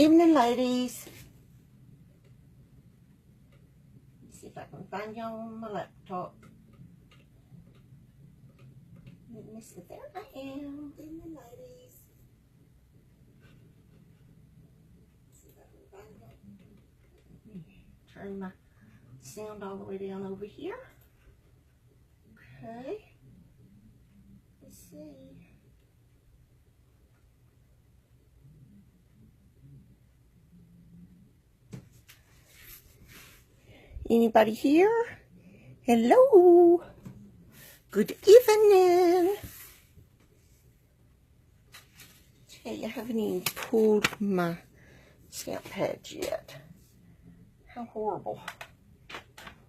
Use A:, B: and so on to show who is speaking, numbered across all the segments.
A: Evening, ladies. Let's see if I can find you on my laptop. Let me see. There I am. Evening, ladies. Let's see if I can find you. Let me turn my sound all the way down over here. Okay. Let's see. Anybody here? Hello. Good evening. Okay, I haven't even pulled my stamp pads yet. How horrible.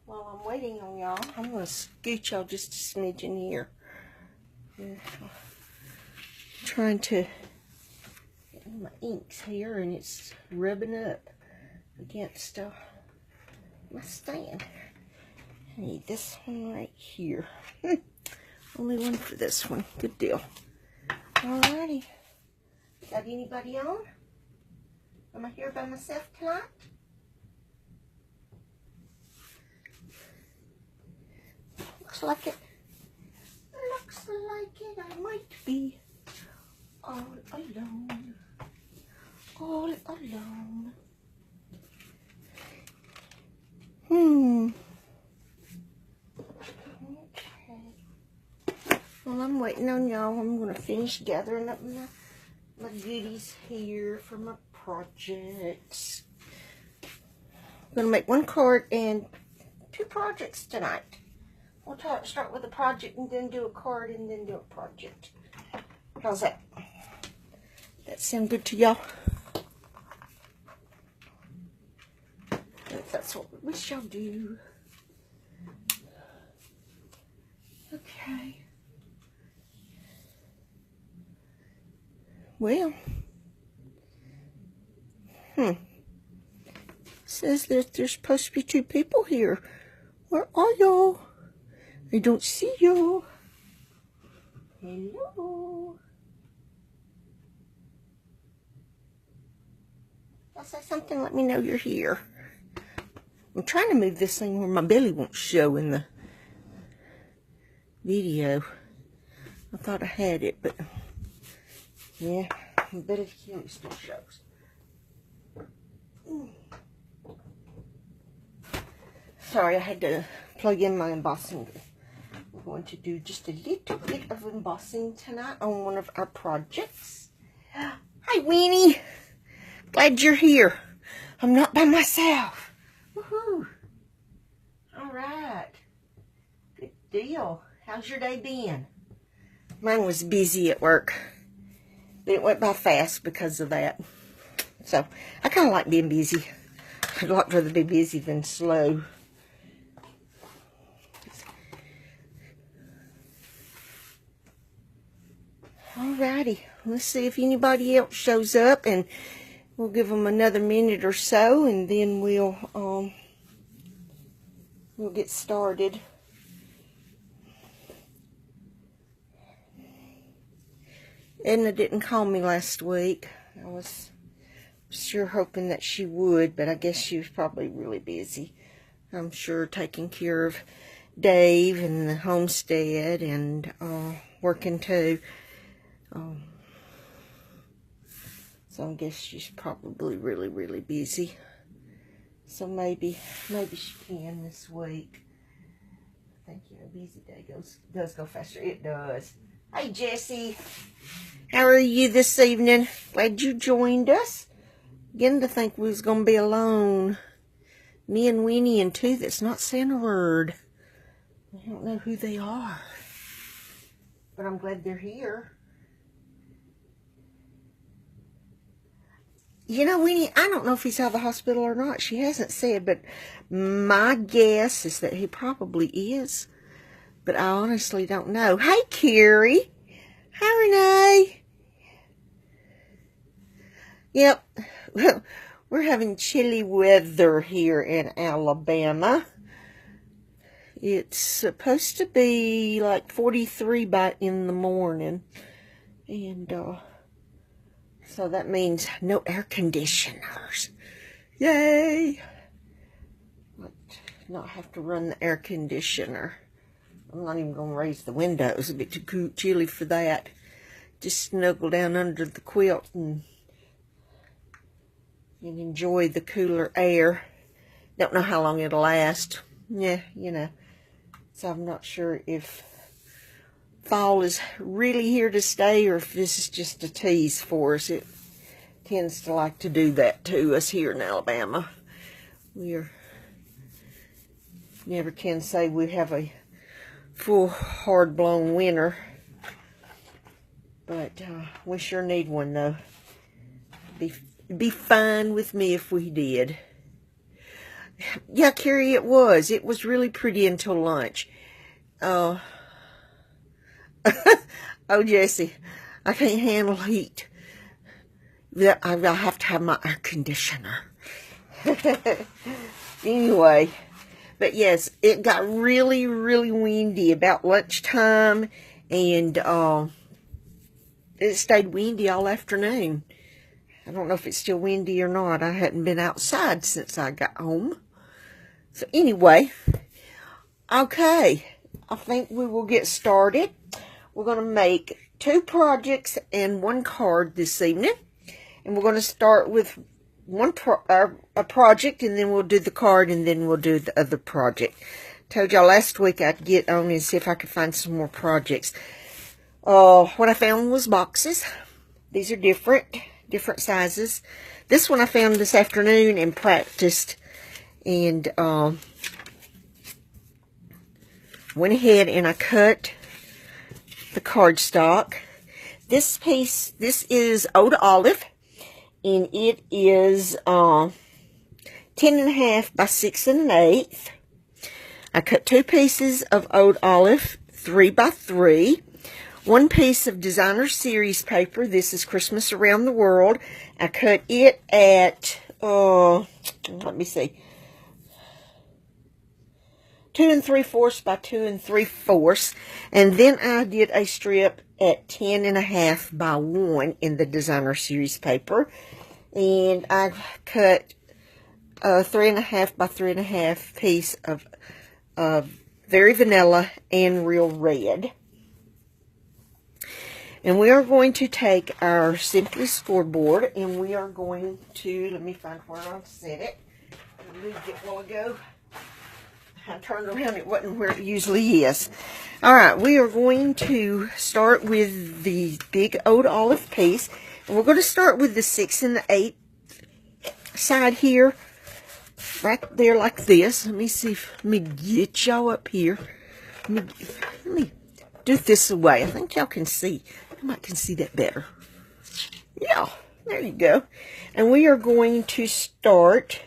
A: While I'm waiting on y'all, I'm going to scoot y'all just a smidge in here. Trying to get my inks here, and it's rubbing up against my stand. I need this one right here. Only one for this one. Good deal. Alrighty. Got anybody on? Am I here by myself tonight? Looks like it. Looks like it. I might be all alone. All alone. Okay. Well, I'm waiting on y'all. I'm going to finish gathering up my goodies here for my projects. I'm going to make one card and 2 projects tonight. We'll start with a project and then do a card and then do a project. How's that? That sound good to y'all? That's what we shall do. Okay. Well. Says that there's supposed to be 2 people here. Where are y'all? I don't see y'all. Hello. If I say something, let me know you're here. I'm trying to move this thing where my belly won't show in the video. I thought I had it, but yeah, my belly still shows. Sorry, I had to plug in my embossing. I'm going to do just a little bit of embossing tonight on one of our projects. Hi, Weenie. Glad you're here. I'm not by myself. Woohoo! All right. Good deal. How's your day been? Mine was busy at work. But it went by fast because of that. So, I kind of like being busy. I'd like rather be busy than slow. Alrighty. Let's see if anybody else shows up, and we'll give them another minute or so, and then we'll get started. Edna didn't call me last week. I was sure hoping that she would, but I guess she was probably really busy. I'm sure taking care of Dave and the homestead and working too. So I guess she's probably really busy. So maybe she can this week. I think a busy day does go faster. It does. Hey, Jessie. How are you this evening? Glad you joined us. Beginning to think we was going to be alone. Me and Weenie and 2 that's not saying a word. I don't know who they are. But I'm glad they're here. You know, Weenie, I don't know if he's out of the hospital or not. She hasn't said, but my guess is that he probably is. But I honestly don't know. Hey, Carrie. Hi, Renee. Yep. Well, we're having chilly weather here in Alabama. It's supposed to be like 43 in the morning. And So that means no air conditioners. Yay! Not have to run the air conditioner. I'm not even going to raise the windows. It's a bit too chilly for that. Just snuggle down under the quilt and enjoy the cooler air. Don't know how long it'll last. Yeah, you know. So I'm not sure if fall is really here to stay or if this is just a tease for us. It tends to like to do that to us here in Alabama. We're never can say we have a full hard-blown winter. But we sure need one, though. Be fine with me if we did. Yeah, Carrie, it was. It was really pretty until lunch. Oh, Jesse, I can't handle heat. I'll have to have my air conditioner. Anyway, but yes, it got really, really windy about lunchtime, and it stayed windy all afternoon. I don't know if it's still windy or not. I hadn't been outside since I got home. So anyway, okay, I think we will get started. We're going to make 2 projects and 1 card this evening. And we're going to start with a project, and then we'll do the card, and then we'll do the other project. Told y'all last week I'd get on and see if I could find some more projects. What I found was boxes. These are different sizes. This one I found this afternoon and practiced, and went ahead and I cut the cardstock. This piece, this is Ode Olive, and it is 10.5 by 6 1/8. I cut 2 pieces of Ode Olive, 3 by 3. 1 piece of designer series paper. This is Christmas Around the World. I cut it at, let me see, 2 3/4 by 2 3/4. And then I did a strip at 10.5 by 1 in the designer series paper. And I cut a 3.5 by 3.5 piece of Very Vanilla and Real Red. And we are going to take our Simply scoreboard, and we are going to, let me find where I set it. I moved it a while ago. I turned around, it wasn't where it usually is. Alright, we are going to start with the big Ode Olive piece. And we're going to start with the 6 1/8 side here. Right there like this. Let me see let me get y'all up here. Let me do it this way. I think y'all can see. I might can see that better. Yeah, there you go. And we are going to start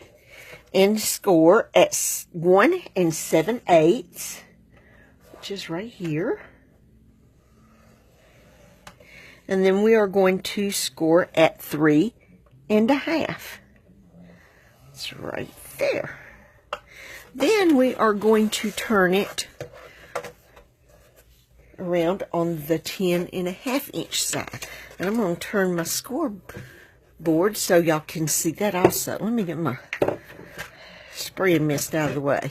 A: and score at 1 7/8, which is right here. And then we are going to score at 3 1/2. It's right there. Then we are going to turn it around on the 10.5 inch side. And I'm going to turn my scoreboard so y'all can see that also. Let me get my spray and mist out of the way.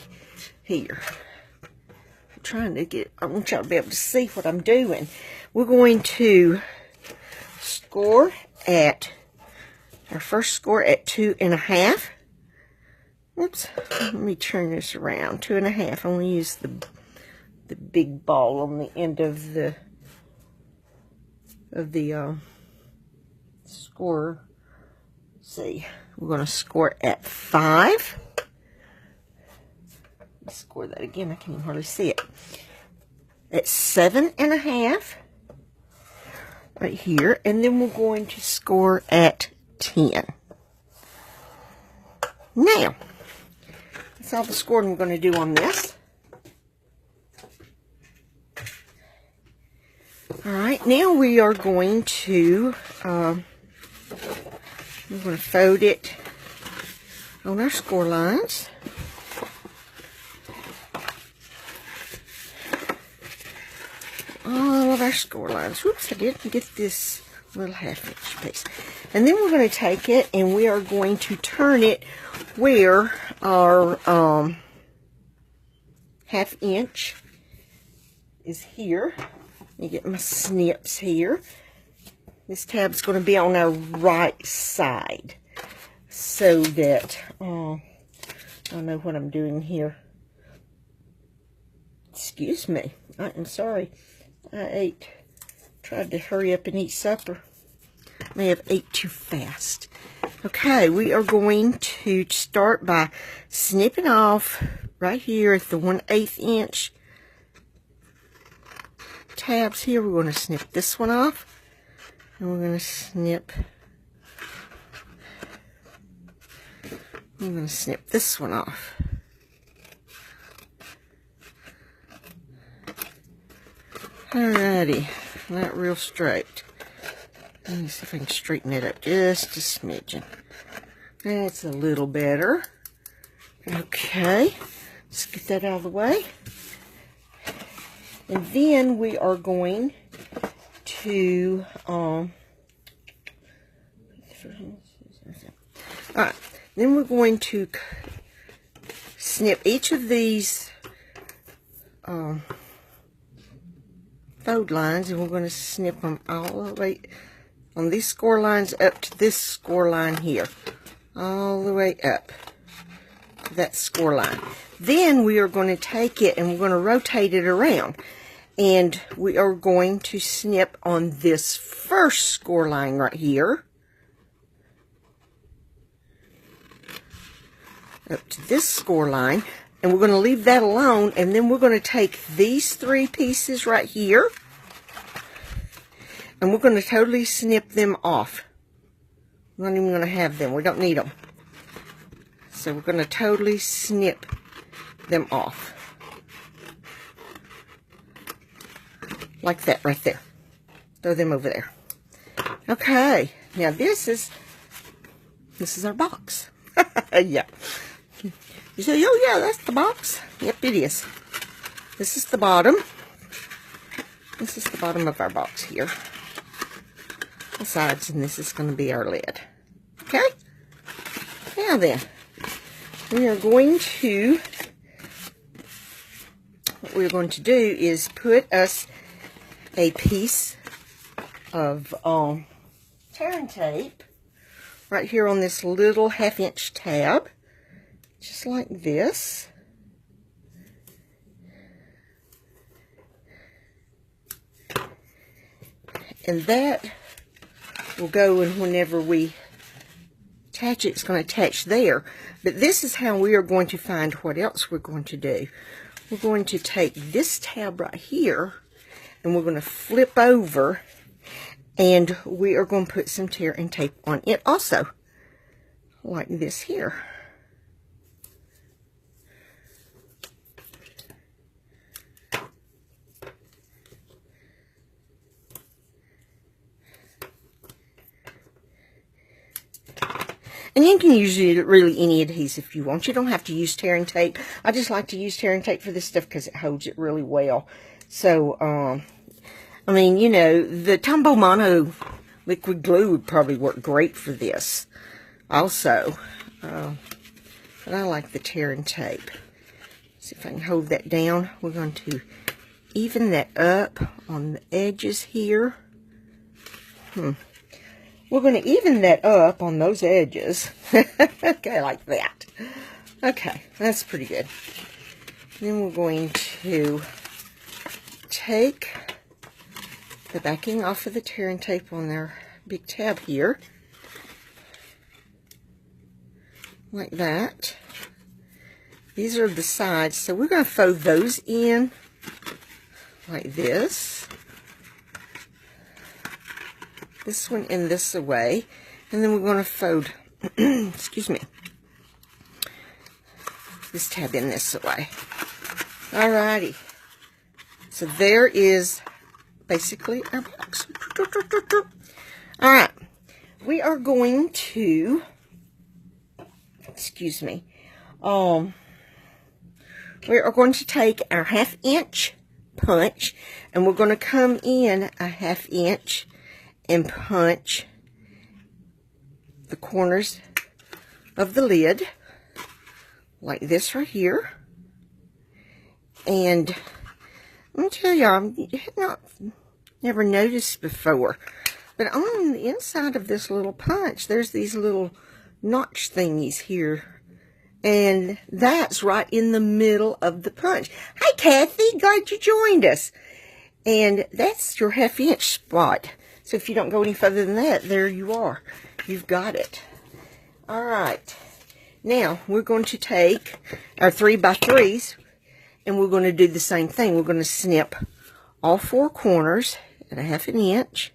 A: Here. I'm trying to get, I want y'all to be able to see what I'm doing. We're going to score at, our first score at 2 1/2. Oops, let me turn this around. 2 1/2. I'm going to use the big ball on the end of the score. Let's see, we're going to score at 5. Let's score that again. I can't even hardly see it. At 7 1/2, right here, and then we're going to score at 10. Now, that's all the scoring we're going to do on this. Alright, now we are going to, we're going to fold it on our score lines. All of our score lines. Whoops, I didn't get this little 1/2 inch piece. And then we're going to take it and we are going to turn it where our 1/2 inch is here. Let me get my snips here. This tab's going to be on our right side so that I don't know what I'm doing here. Excuse me. I am sorry. Tried to hurry up and eat supper. May have ate too fast. Okay, we are going to start by snipping off right here at the 1/8 inch tabs here. We're going to snip this one off. And we're going to snip. I'm going to snip this one off. Alrighty, not real straight. Let me see if I can straighten it up just a smidgen. That's a little better. Okay, let's get that out of the way. And then we are going to, alright, then we're going to snip each of these fold lines, and we're going to snip them all the way on these score lines up to this score line here, all the way up to that score line. Then we are going to take it and we're going to rotate it around, and we are going to snip on this first score line right here up to this score line. And we're going to leave that alone, and then we're going to take these 3 pieces right here, and we're going to totally snip them off. We're not even going to have them. We don't need them. So we're going to totally snip them off. Like that right there. Throw them over there. Okay. Now this is our box. Yeah. You say, oh yeah, that's the box. Yep, it is. This is the bottom. This is the bottom of our box here. The sides, and this is going to be our lid. Okay? Now then, we are going to, what we're going to do is put us a piece of tearing tape right here on this little 1/2 inch tab. Just like this. And that will go in whenever we attach it. It's going to attach there. But this is how we are going to find what else we're going to do. We're going to take this tab right here and we're going to flip over, and we are going to put some tearing tape on it also. Like this here. And you can use really any adhesive you want. You don't have to use tearing tape. I just like to use tearing tape for this stuff because it holds it really well. So, I mean, you know, the Tombow Mono liquid glue would probably work great for this also. But I like the tearing tape. See if I can hold that down. We're going to even that up on the edges here. We're going to even that up on those edges. Okay, like that. Okay, that's pretty good. Then we're going to take the backing off of the tearing tape on their big tab here. Like that. These are the sides, so we're going to fold those in like this. This one in this away, and then we're going to fold, excuse me, this tab in this away. Alrighty, so there is basically our box. Alright, we are going to, excuse me, we are going to take our 1/2 inch punch, and we're going to come in a 1/2 inch and punch the corners of the lid like this right here. And let me tell y'all, never noticed before, but on the inside of this little punch, there's these little notch thingies here. And that's right in the middle of the punch. Hi, Kathy. Glad you joined us. And that's your half-inch spot. So if you don't go any further than that, there you are. You've got it. All right. Now, we're going to take our 3x3s, and we're going to do the same thing. We're going to snip all 4 corners at a 1/2 inch.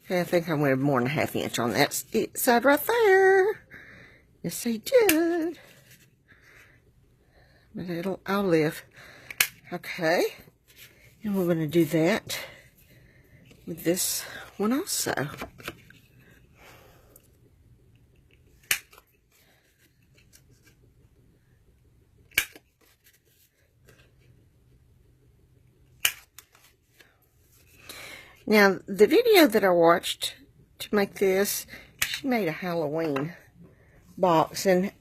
A: Okay, I think I went more than a 1/2 inch on that side right there. Yes, I did. But I'll live. Okay. And we're going to do that with this one also. Now, the video that I watched to make this, she made a Halloween box, and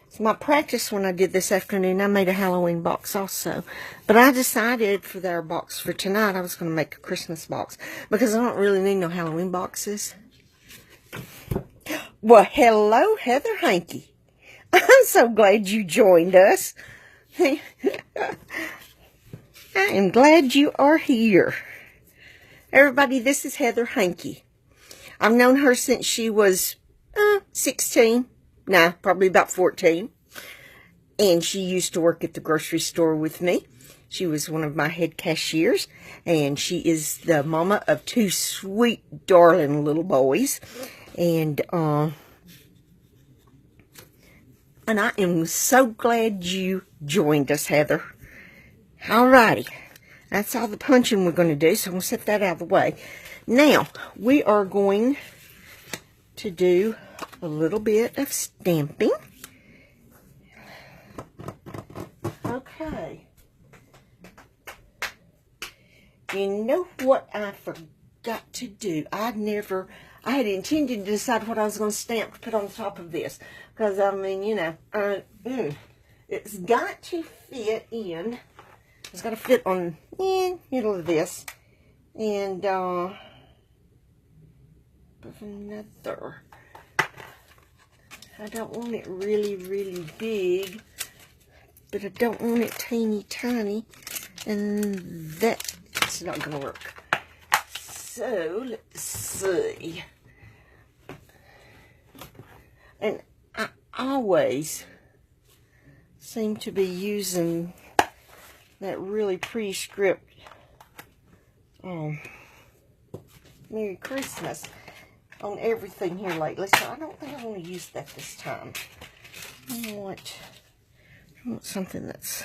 A: it's my practice when I did this afternoon. I made a Halloween box also, but I decided for their box for tonight I was going to make a Christmas box because I don't really need no Halloween boxes. Well, hello, Heather Hanky. I'm so glad you joined us. I am glad you are here. Everybody, this is Heather Hanky. I've known her since she was 16. Nah, probably about 14. And she used to work at the grocery store with me. She was one of my head cashiers. And she is the mama of 2 sweet, darling little boys. And I am so glad you joined us, Heather. Alrighty. That's all the punching we're going to do, so I'm going to set that out of the way. Now, we are going to do a little bit of stamping. Okay. You know what I forgot to do? I had intended to decide what I was going to stamp to put on top of this. Because, I mean, you know, it's got to fit in. It's got to fit on the middle of this. And, another. I don't want it really, really big. But I don't want it teeny tiny. And that's not going to work. So, let's see. And I always seem to be using that really pretty script, Merry Christmas, on everything here lately. So I don't think I want to use that this time. I want something that's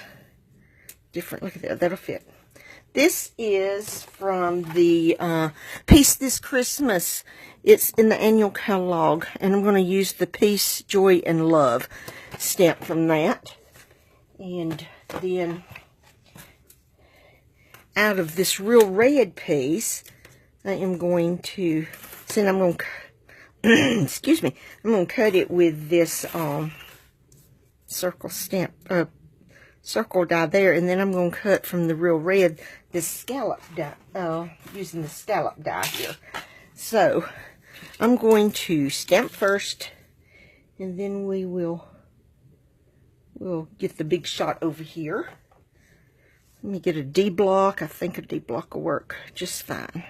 A: different. Look at that. That'll fit. This is from the Peace This Christmas. It's in the annual catalog. And I'm going to use the Peace, Joy, and Love stamp from that. And then out of this real red piece, I am going to, since I'm going to, excuse me, I'm going to cut it with this circle stamp, circle die there, and then I'm going to cut from the real red this scallop die, using the scallop die here. So, I'm going to stamp first, and then we'll get the big shot over here. Let me get a D block. I think a D block will work just fine.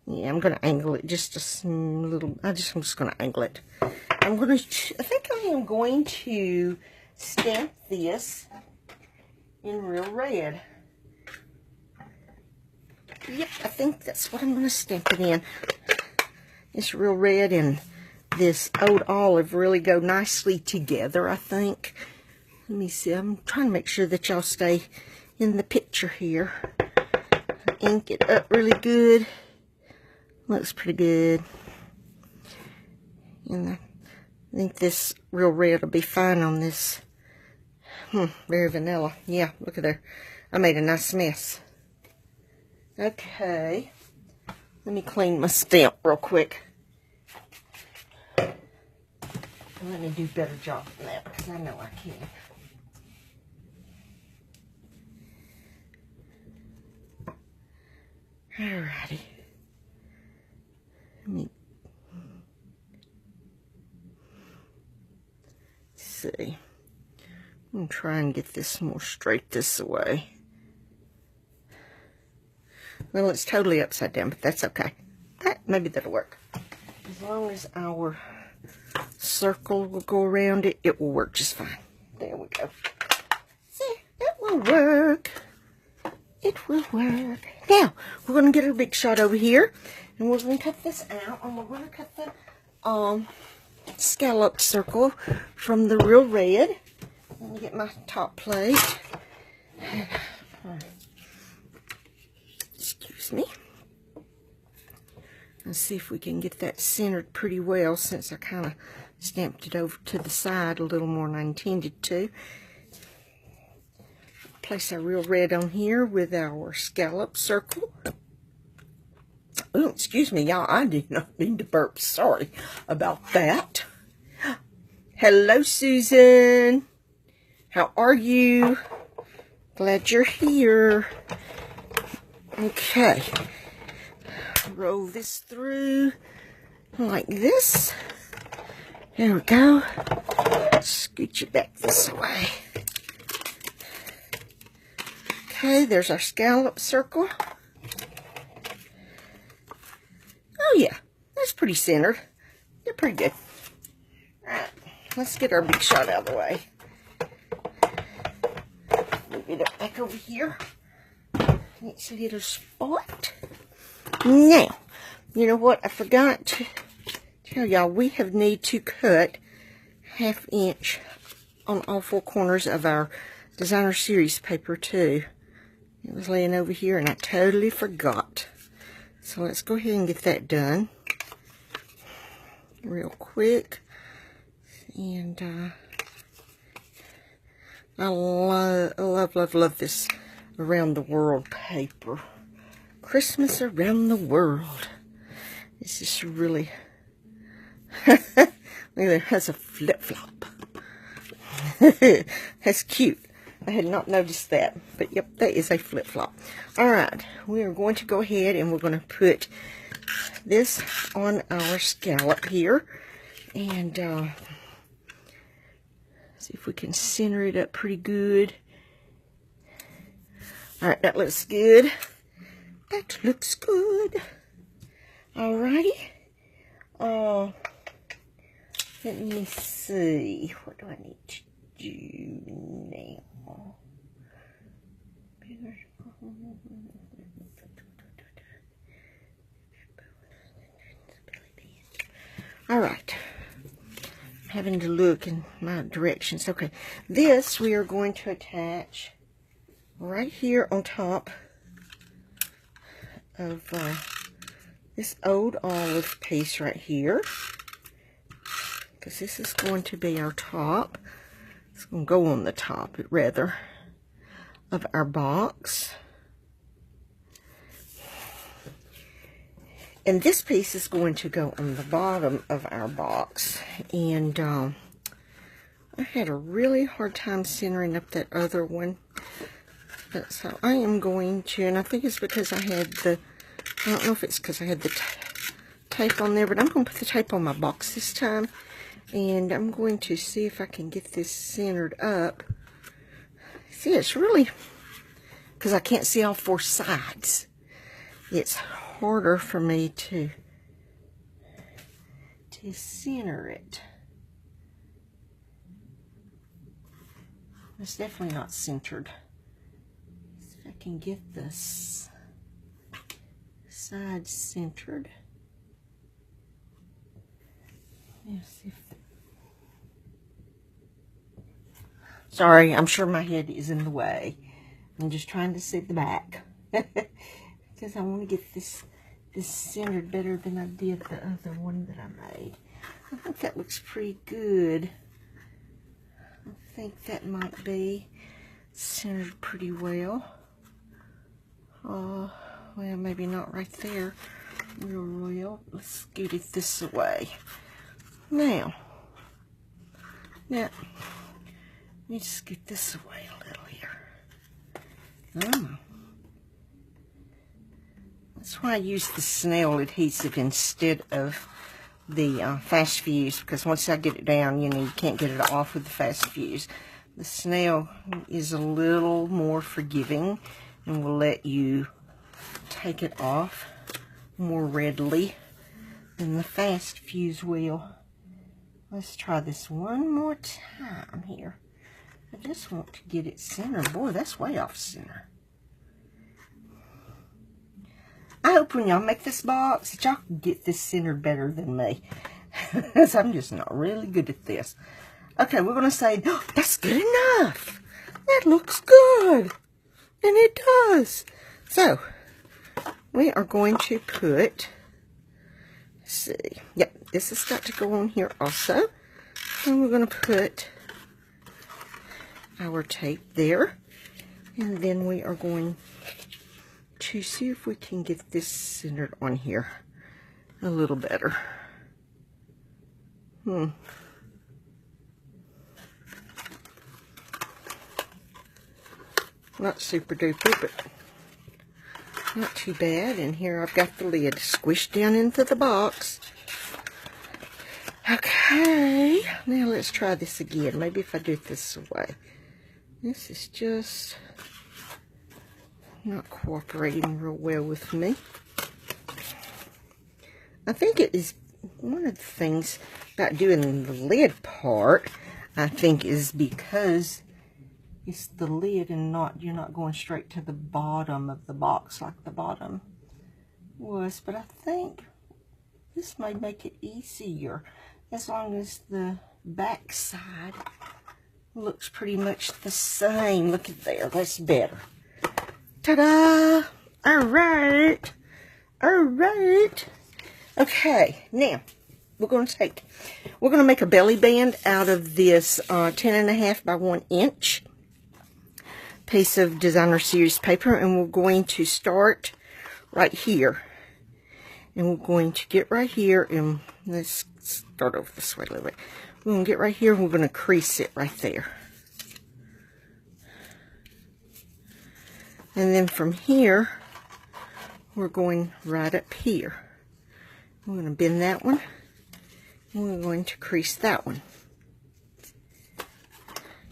A: Yeah, I'm going to angle it just a little. I'm just going to angle it. I think I am going to stamp this in real red. Yep, I think that's what I'm going to stamp it in. This real red and this old olive really go nicely together, I think. Let me see. I'm trying to make sure that y'all stay in the picture here. Ink it up really good. Looks pretty good. And I think this real red will be fine on this Very vanilla. Yeah, look at there. I made a nice mess. Okay. Let me clean my stamp real quick. And let me do a better job than that, because I know I can. Alrighty. Let me see. I'm going to try and get this more straight this way. Well, it's totally upside down, but that's okay. Maybe that'll work. As long as our circle will go around it, it will work just fine. There we go. See, it will work. It will work. Now, we're going to get our big shot over here, and we're going to cut this out, and we're going to cut the scallop circle from the Real Red. Let me get my top plate. Excuse me. Let's see if we can get that centered pretty well, since I kind of stamped it over to the side a little more than I intended to. Place our Real Red on here with our scallop circle. Oh, excuse me, y'all. I did not mean to burp. Sorry about that. Hello, Susan. How are you? Glad you're here. Okay. Roll this through like this. There we go. Scoot you back this way. Okay, there's our scallop circle. Oh yeah, that's pretty centered. They're pretty good. Alright, let's get our big shot out of the way. Move it back over here. Next little spot. Now, you know what? I forgot to tell y'all, we have need to cut 1/2 inch on all 4 corners of our designer series paper too. It was laying over here and I totally forgot. So let's go ahead and get that done real quick. And I love this around the world paper. Christmas around the world. This is really look at that, has a flip-flop. That's cute. I had not noticed that, but yep, that is a flip-flop. Alright, we are going to go ahead and we're going to put this on our scallop here. And see if we can center it up pretty good. Alright, that looks good. That looks good. Alrighty. Let me see. What do I need to do now? Alright. I'm having to look in my directions. Okay. This we are going to attach right here on top of this old olive piece right here, because this is going to be our top. It's going to go on the top, rather, of our box. And this piece is going to go on the bottom of our box. And I had a really hard time centering up that other one. So I am going to, and I think it's because I had the, I don't know if it's because I had the tape on there, but I'm going to put the tape on my box this time. And I'm going to see if I can get this centered up. See, it's really, because I can't see all 4 sides, it's harder for me to center it. It's definitely not centered. I can get this side centered. Let's see if sorry, I'm sure my head is in the way. I'm just trying to see the back. Because I want to get this centered better than I did the other one that I made. I think that looks pretty good. I think that might be centered pretty well. Well, maybe not right there real well. Let's scoot it this way. Now, let me just scoot this away a little here. Oh. That's why I use the snail adhesive instead of the fast fuse, because once I get it down, you know, you can't get it off with the fast fuse. The snail is a little more forgiving and will let you take it off more readily than the fast fuse will. Let's try this one more time here. I just want to get it centered. Boy, that's way off center. I hope when y'all make this box that y'all can get this centered better than me. Because I'm just not really good at this. Okay, we're going to say, oh, that's good enough. That looks good. And it does. So, we are going to put, let's see. Yep, this has got to go on here also. And we're going to put our tape there. And then we are going to see if we can get this centered on here a little better. Not super duper, but not too bad. And here I've got the lid squished down into the box. Okay, now let's try this again. Maybe if I do it this way. This is just not cooperating real well with me. I think it is one of the things about doing the lid part, I think, is because it's the lid and you're not going straight to the bottom of the box like the bottom was. But I think this may make it easier as long as the back side looks pretty much the same. Look at there, that's better. Ta-da! Alright. Alright. Okay, now we're going to make a belly band out of this 10.5 by 1 inch piece of designer series paper, and we're going to start right here. And we're going to get right here, and let's start over this way a little bit. We're going to get right here, and we're going to crease it right there. And then from here, we're going right up here. We're going to bend that one, and we're going to crease that one.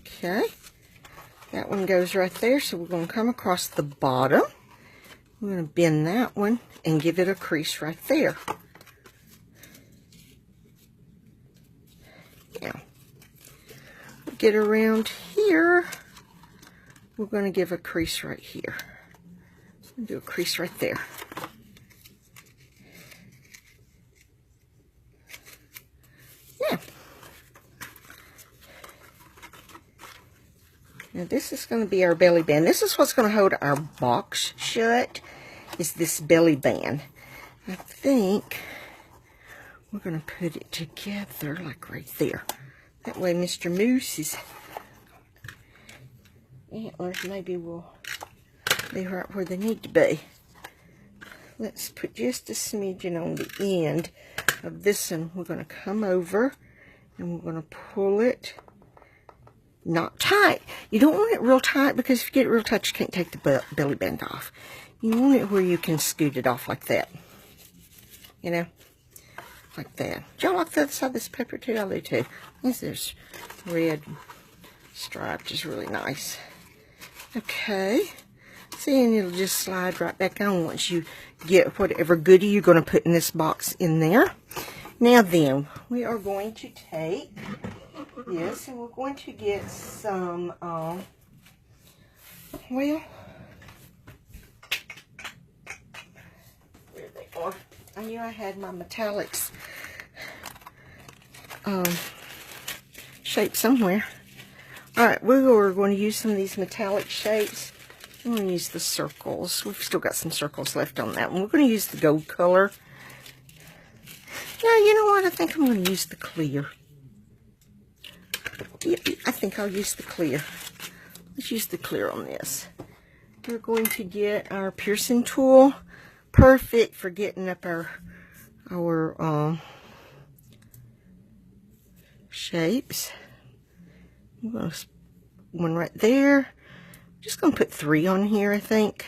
A: Okay, that one goes right there, so we're going to come across the bottom. We're going to bend that one and give it a crease right there. Now, get around here. We're going to give a crease right here. Do a crease right there. Yeah. Now this is going to be our belly band. This is what's going to hold our box shut, is this belly band. I think we're going to put it together like right there. That way Mr. Moose's antlers maybe will be right where they need to be. Let's put just a smidgen on the end of this one. We're going to come over and we're going to pull it, not tight. You don't want it real tight, because if you get it real tight, you can't take the belly band off. You want it where you can scoot it off like that. You know, like that. Do y'all like the other side of this paper too? I do too. This red stripe is really nice. Okay. See, and it'll just slide right back on once you get whatever goodie you're going to put in this box in there. Now then, we are going to take this and we're going to get some, well, where they are. I knew I had my metallics shape somewhere. Alright, we are going to use some of these metallic shapes. I'm going to use the circles. We've still got some circles left on that one. We're going to use the gold color. No, you know what? I think I'm going to use the clear. I think I'll use the clear. Let's use the clear on this. We're going to get our piercing tool. Perfect for getting up our shapes. I'm going to one right there. Just going to put 3 on here, I think.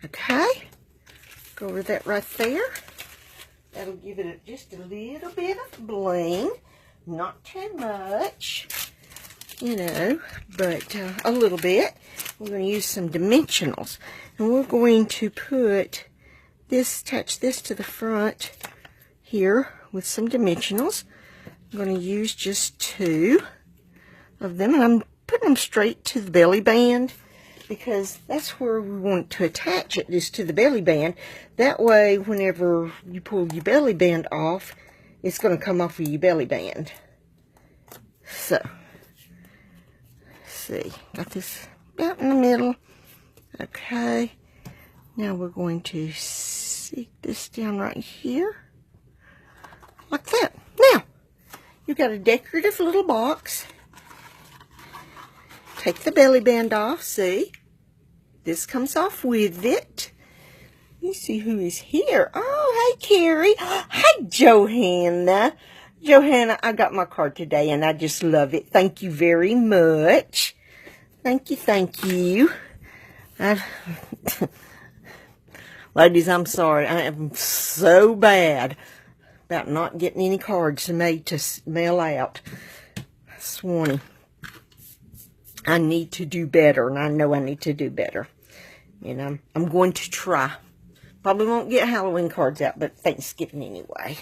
A: Okay. Go over that right there. That'll give it just a little bit of bling. Not too much, you know, but a little bit. We're going to use some dimensionals. And we're going to put this, attach this to the front here with some dimensionals. I'm going to use just 2 of them. And I'm putting them straight to the belly band, because that's where we want to attach it, is to the belly band. That way, whenever you pull your belly band off, it's going to come off of your belly band. So, let's see, got this about in the middle. Okay, now we're going to stick this down right here, like that. Now, you've got a decorative little box. Take the belly band off, see? This comes off with it. You see who is here. Oh, hey, Carrie. Hi, Johanna. Johanna, I got my card today, and I just love it. Thank you very much. Thank you, thank you. Ladies, I'm sorry. I am so bad about not getting any cards made to mail out. Swanee. I need to do better, and I know I need to do better. And I'm going to try. Probably won't get Halloween cards out, but Thanksgiving anyway.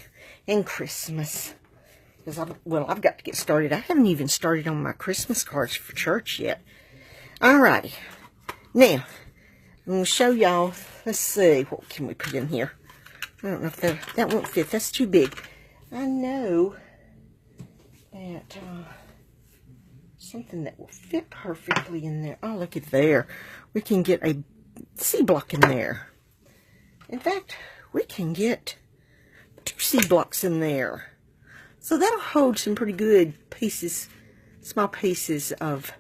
A: And Christmas. Because I've got to get started. I haven't even started on my Christmas cards for church yet. Alrighty. Now, I'm going to show y'all. Let's see. What can we put in here? I don't know if that won't fit. That's too big. I know that something that will fit perfectly in there. Oh, look at there. We can get a C block in there. In fact, we can get 2 C blocks in there. So that'll hold some pretty good pieces, small pieces of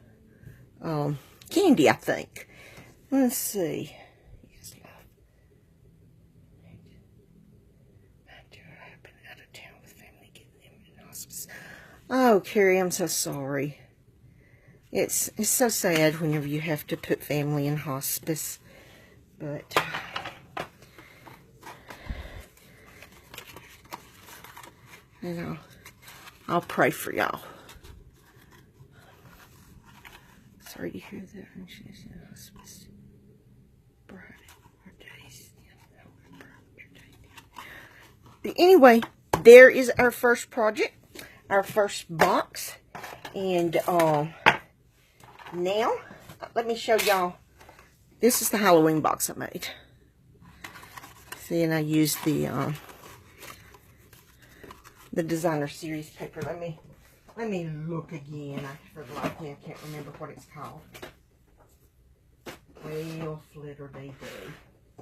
A: candy, I think. Let's see. Yes, love. I've been out of town with family, getting them in hospice. Oh, Carrie, I'm so sorry. It's so sad whenever you have to put family in hospice, but you know, I'll pray for y'all. Sorry to hear that. She's in hospice. But anyway, there is our first project, our first box, and now, let me show y'all. This is the Halloween box I made. See, and I used the designer series paper. Let me look again. For the life of me, I can't remember what it's called. Well, flitter they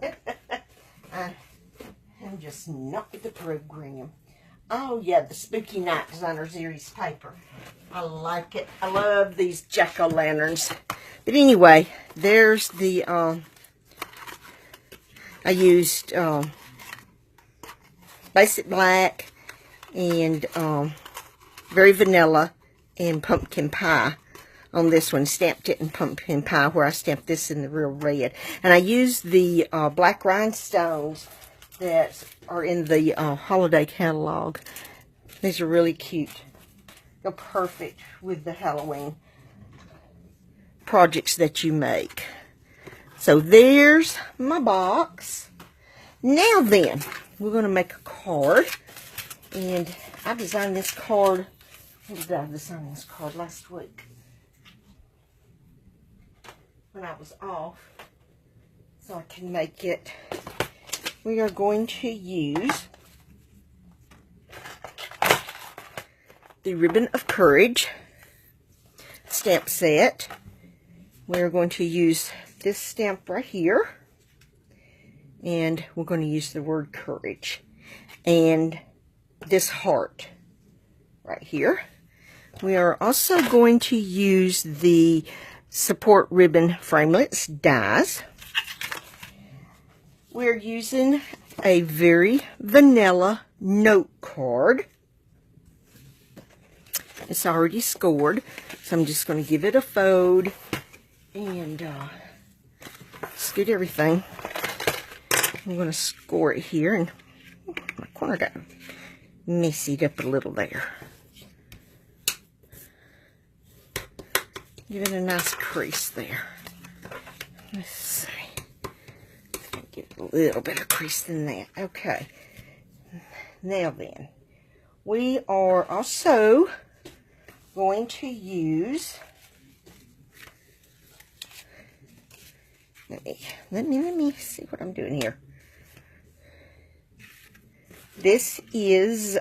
A: do. I'm just not with the program. Oh yeah, the Spooky Night designer series paper. I like it. I love these jack-o'-lanterns. But anyway, there's the, I used basic black and very vanilla and pumpkin pie on this one. Stamped it in pumpkin pie, where I stamped this in the real red. And I used the black rhinestones that are in the holiday catalog. These are really cute. Go perfect with the Halloween projects that you make. So there's my box. Now then, we're going to make a card. And I designed this card. When did I design this card? Last week, when I was off. So I can make it. We are going to use the Ribbon of Courage stamp set. We're going to use this stamp right here. And we're going to use the word courage. And this heart right here. We are also going to use the support ribbon framelits dies. We're using a very vanilla note card. It's already scored, so I'm just going to give it a fold and scoot everything. I'm going to score it here, and my corner got messied up a little there. Give it a nice crease there. Let's see. Give it a little bit of crease than that. Okay. Now then, we are also going to use, let me see what I'm doing here. This is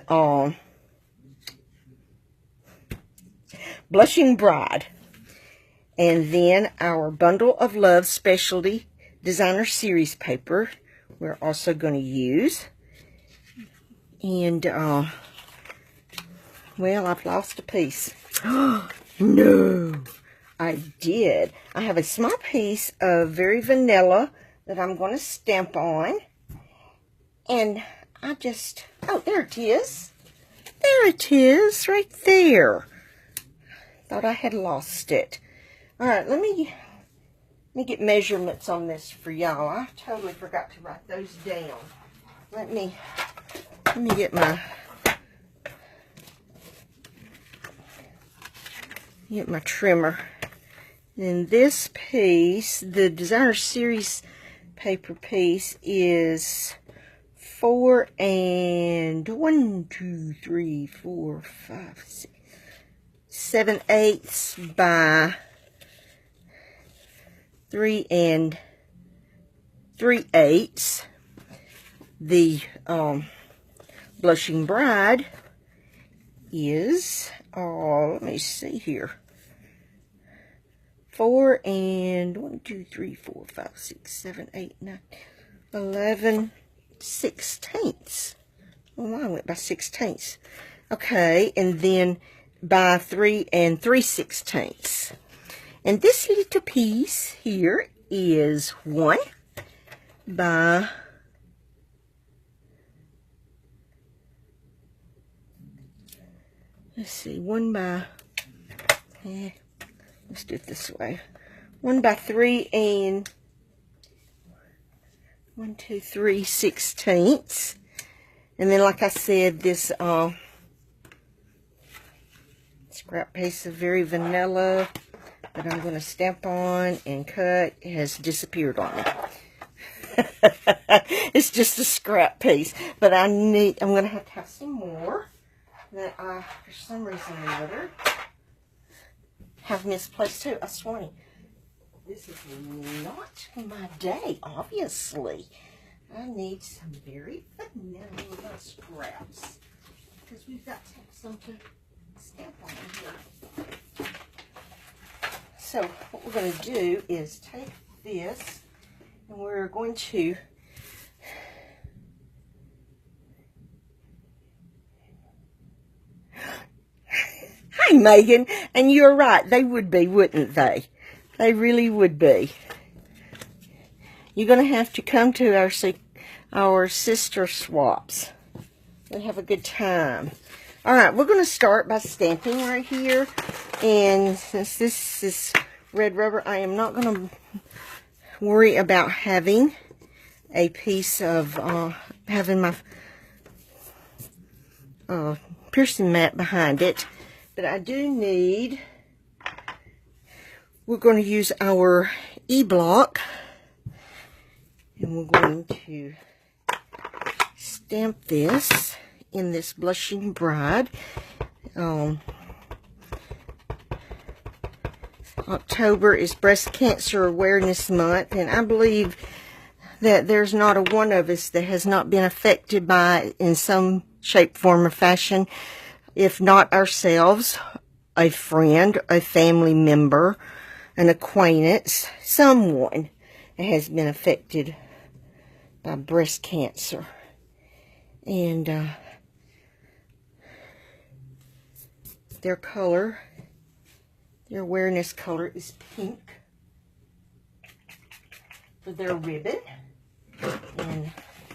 A: Blushing Bride, and then our Bundle of Love Specialty Designer Series paper we're also going to use. And well, I've lost a piece. No, I did. I have a small piece of very vanilla that I'm going to stamp on. And I just, oh, there it is. There it is, right there. Thought I had lost it. All right, let me get measurements on this for y'all. I totally forgot to write those down. Let me get my trimmer. And this piece, the Designer Series paper piece, is 4 and 7/8 by 3 3/8. The Blushing Bride is, let me see here, 4 and 11 sixteenths. Well, I went by sixteenths. Okay, and then by 3 3/16. And this little piece here is 1 by 1 by, let's do it this way. 1 by 3 and 3/16. And then, like I said, this scrap piece of very vanilla that I'm going to stamp on and cut has disappeared on me. It's just a scrap piece, but I'm going to have some more that I, for some reason or another, have misplaced too. I swear, this is not my day, obviously. I need some very vanilla scraps, because we've got to have some to stamp on here. So what we're going to do is take this, and we're going to Hi, Megan. And you're right. They would be, wouldn't they? They really would be. You're going to have to come to our sister swaps. We'll have a good time. All right, we're going to start by stamping right here. And since this is red rubber, I am not going to worry about having a piece of, having my piercing mat behind it. But I do need, we're going to use our E-block. And we're going to stamp this in this Blushing Bride. October is Breast Cancer Awareness Month, and I believe that there's not a one of us that has not been affected by it in some shape, form, or fashion. If not ourselves, a friend, a family member, an acquaintance, someone has been affected by breast cancer. And their color, their awareness color is pink for their ribbon.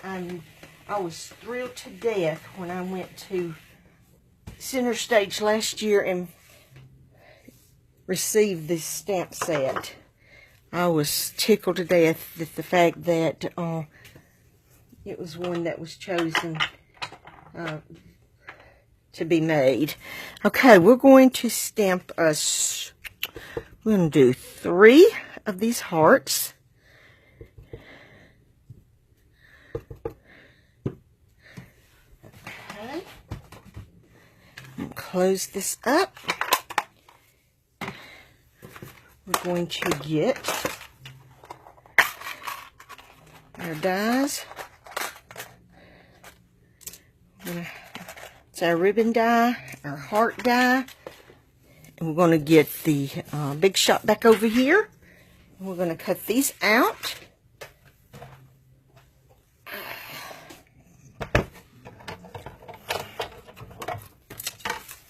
A: And I was thrilled to death when I went to Center Stage last year and received this stamp set. I was tickled to death at the fact that it was one that was chosen to be made. Okay, we're going to stamp us. We're going to do 3 of these hearts. Okay. And close this up. We're going to get our dies. It's our ribbon die, our heart die, and we're going to get the big shot back over here. And we're going to cut these out.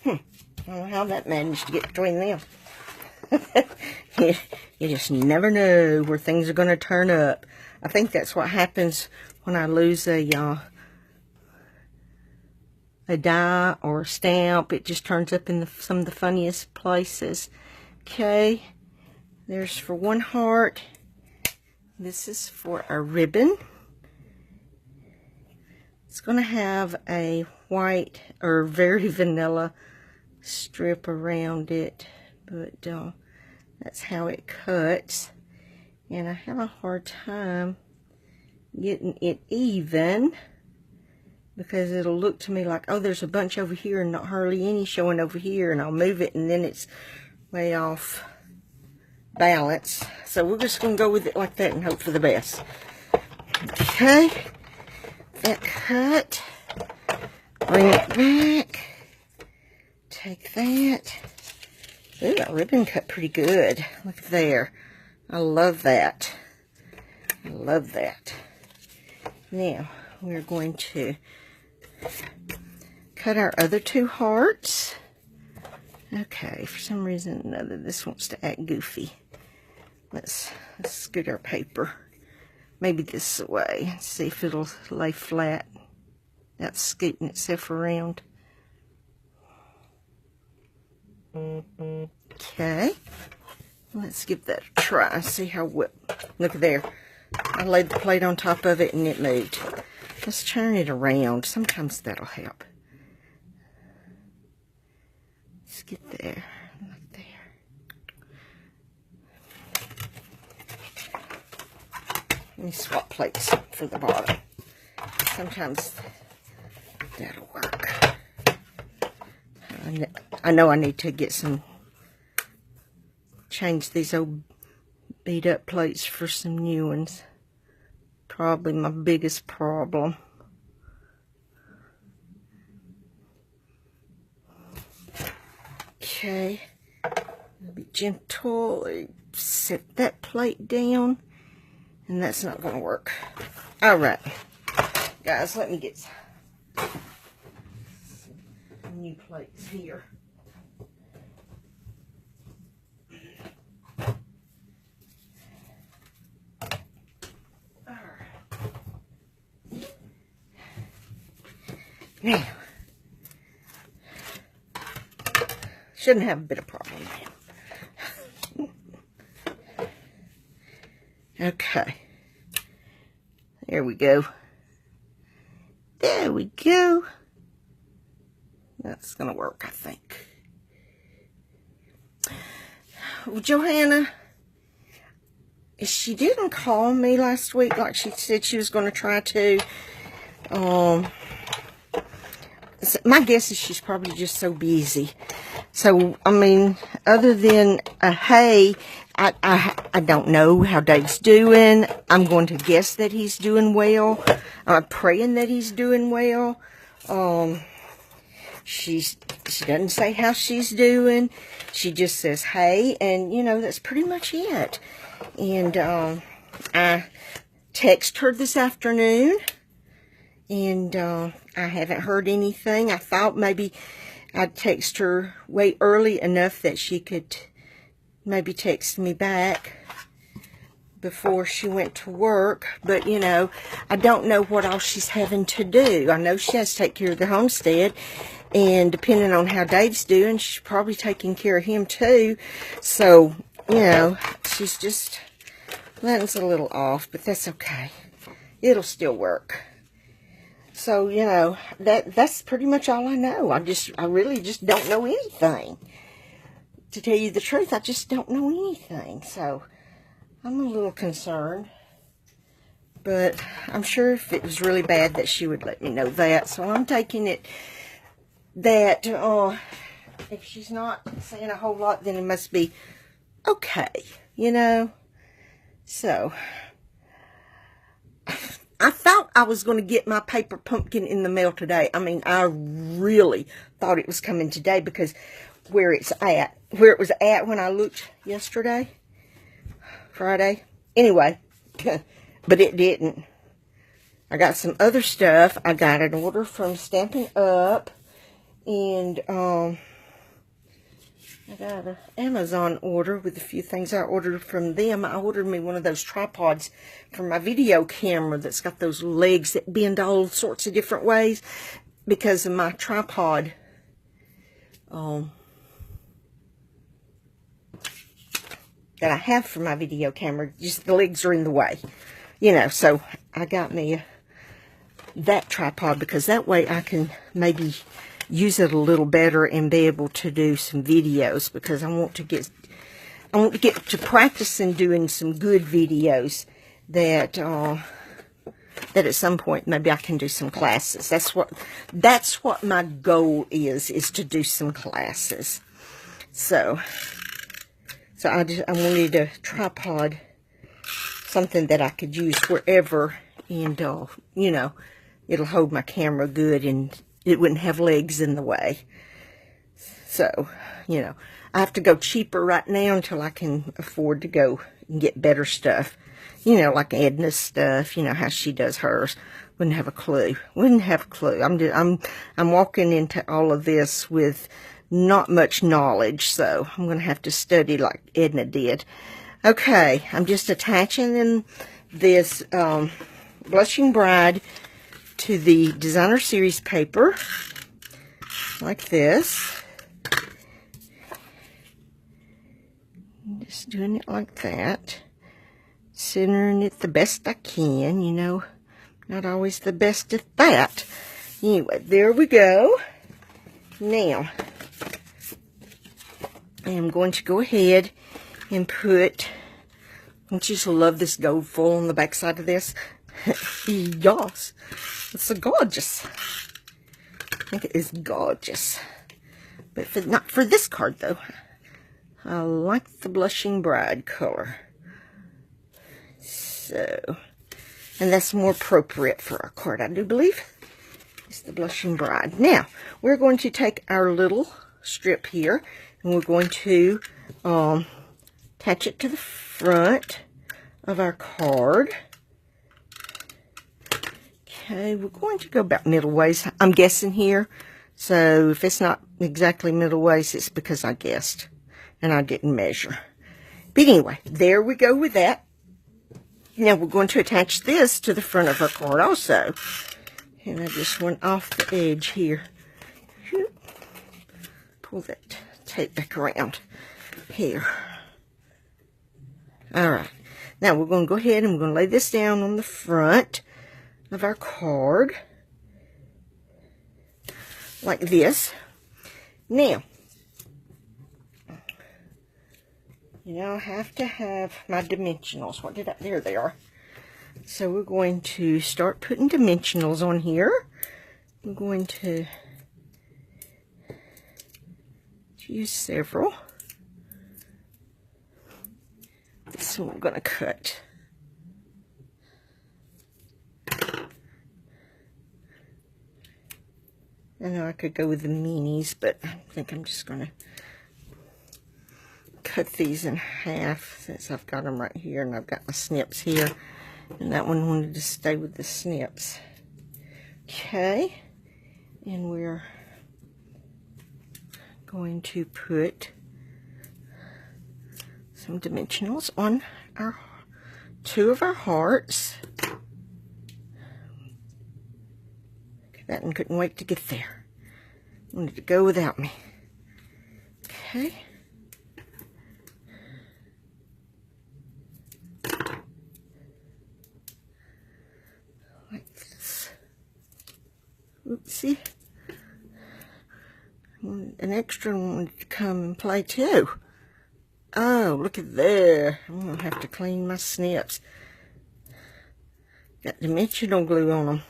A: I don't know how that managed to get between them. You just never know where things are going to turn up. I think that's what happens when I lose a die or a stamp. It just turns up in some of the funniest places. Okay, there's for one heart. This is for a ribbon. It's going to have a white or very vanilla strip around it, but that's how it cuts. And I have a hard time getting it even, because it'll look to me like, oh, there's a bunch over here and not hardly any showing over here, and I'll move it and then it's way off balance. So we're just going to go with it like that and hope for the best. Okay, that cut, bring it back, take that. Ooh, that ribbon cut pretty good. Look there. I love that. I love that. Now, we're going to cut our other 2 hearts. Okay, for some reason or another, this wants to act goofy. Let's scoot our paper. Maybe this way. See if it'll lay flat. That's scooting itself around. Okay. Let's give that a try. See how well. Look there. I laid the plate on top of it and it moved. Let's turn it around. Sometimes that'll help. Let's get there. Like there. Let me swap plates for the bottom. Sometimes that'll work. I know I need to get some, change these old beat up plates for some new ones. Probably my biggest problem. Okay, I'll be gentle, set that plate down, and that's not going to work. Alright, guys, let me get some new plates here. Now, shouldn't have a bit of problem now. Okay. There we go. There we go. That's going to work, I think. Well, Johanna, she didn't call me last week like she said she was going to try to. My guess is she's probably just so busy. So, I mean, other than a hey, I don't know how Dave's doing. I'm going to guess that he's doing well. I'm praying that he's doing well. She doesn't say how she's doing. She just says hey, and you know, that's pretty much it. And I texted her this afternoon, and I haven't heard anything. I thought maybe I'd text her way early enough that she could maybe text me back before she went to work. But, you know, I don't know what else she's having to do. I know she has to take care of the homestead. And depending on how Dave's doing, she's probably taking care of him too. So, you know, she's just, Latin's a little off, but that's okay. It'll still work. So, you know, that's pretty much all I know. I really just don't know anything. To tell you the truth, I just don't know anything. So, I'm a little concerned. But I'm sure if it was really bad that she would let me know that. So, I'm taking it that if she's not saying a whole lot, then it must be okay, you know. So, I thought I was going to get my paper pumpkin in the mail today. I mean, I really thought it was coming today because where it was at when I looked yesterday, Friday. Anyway, but it didn't. I got some other stuff. I got an order from Stampin' Up, and I got an Amazon order with a few things I ordered from them. I ordered me one of those tripods for my video camera that's got those legs that bend all sorts of different ways because of my tripod. That I have for my video camera, just the legs are in the way. You know, so I got me that tripod because that way I can maybe use it a little better and be able to do some videos because I want to get to practice and doing some good videos that at some point maybe I can do some classes. That's what my goal is to do some classes. So I wanted a tripod, something that I could use wherever, and you know, it'll hold my camera good and it wouldn't have legs in the way. So, you know, I have to go cheaper right now until I can afford to go and get better stuff. You know, like Edna's stuff, you know, how she does hers. Wouldn't have a clue. Wouldn't have a clue. I'm walking into all of this with not much knowledge, so I'm going to have to study like Edna did. Okay, I'm just attaching in this Blushing Bride to the Designer Series paper, like this. Just doing it like that. Centering it the best I can, you know. Not always the best at that. Anyway, there we go. Now, I am going to go ahead and put, don't you just love this gold foil on the back side of this? Yes, it's so gorgeous. I think it is gorgeous. But not for this card, though. I like the Blushing Bride color. So, and that's more appropriate for our card, I do believe. It's the Blushing Bride. Now, we're going to take our little strip here, and we're going to attach it to the front of our card. Okay, we're going to go about middle ways, I'm guessing here. So if it's not exactly middle ways, it's because I guessed and I didn't measure. But anyway, there we go with that. Now we're going to attach this to the front of our card also. And I just went off the edge here. Pull that tape back around here. Alright, now we're going to go ahead and we're going to lay this down on the front of our card like this. Now, you know, I have to have my dimensionals. There they are. So we're going to start putting dimensionals on here. I'm going to use several. This one we're going to cut. I know I could go with the minis, but I think I'm just going to cut these in half since I've got them right here and I've got my snips here. And that one wanted to stay with the snips. Okay. And we're going to put some dimensionals on our two of our hearts. That one couldn't wait to get there. Wanted to go without me. Okay. Like this. Oopsie. An extra one wanted to come and play too. Oh, look at there. I'm going to have to clean my snips. Got dimensional glue on them.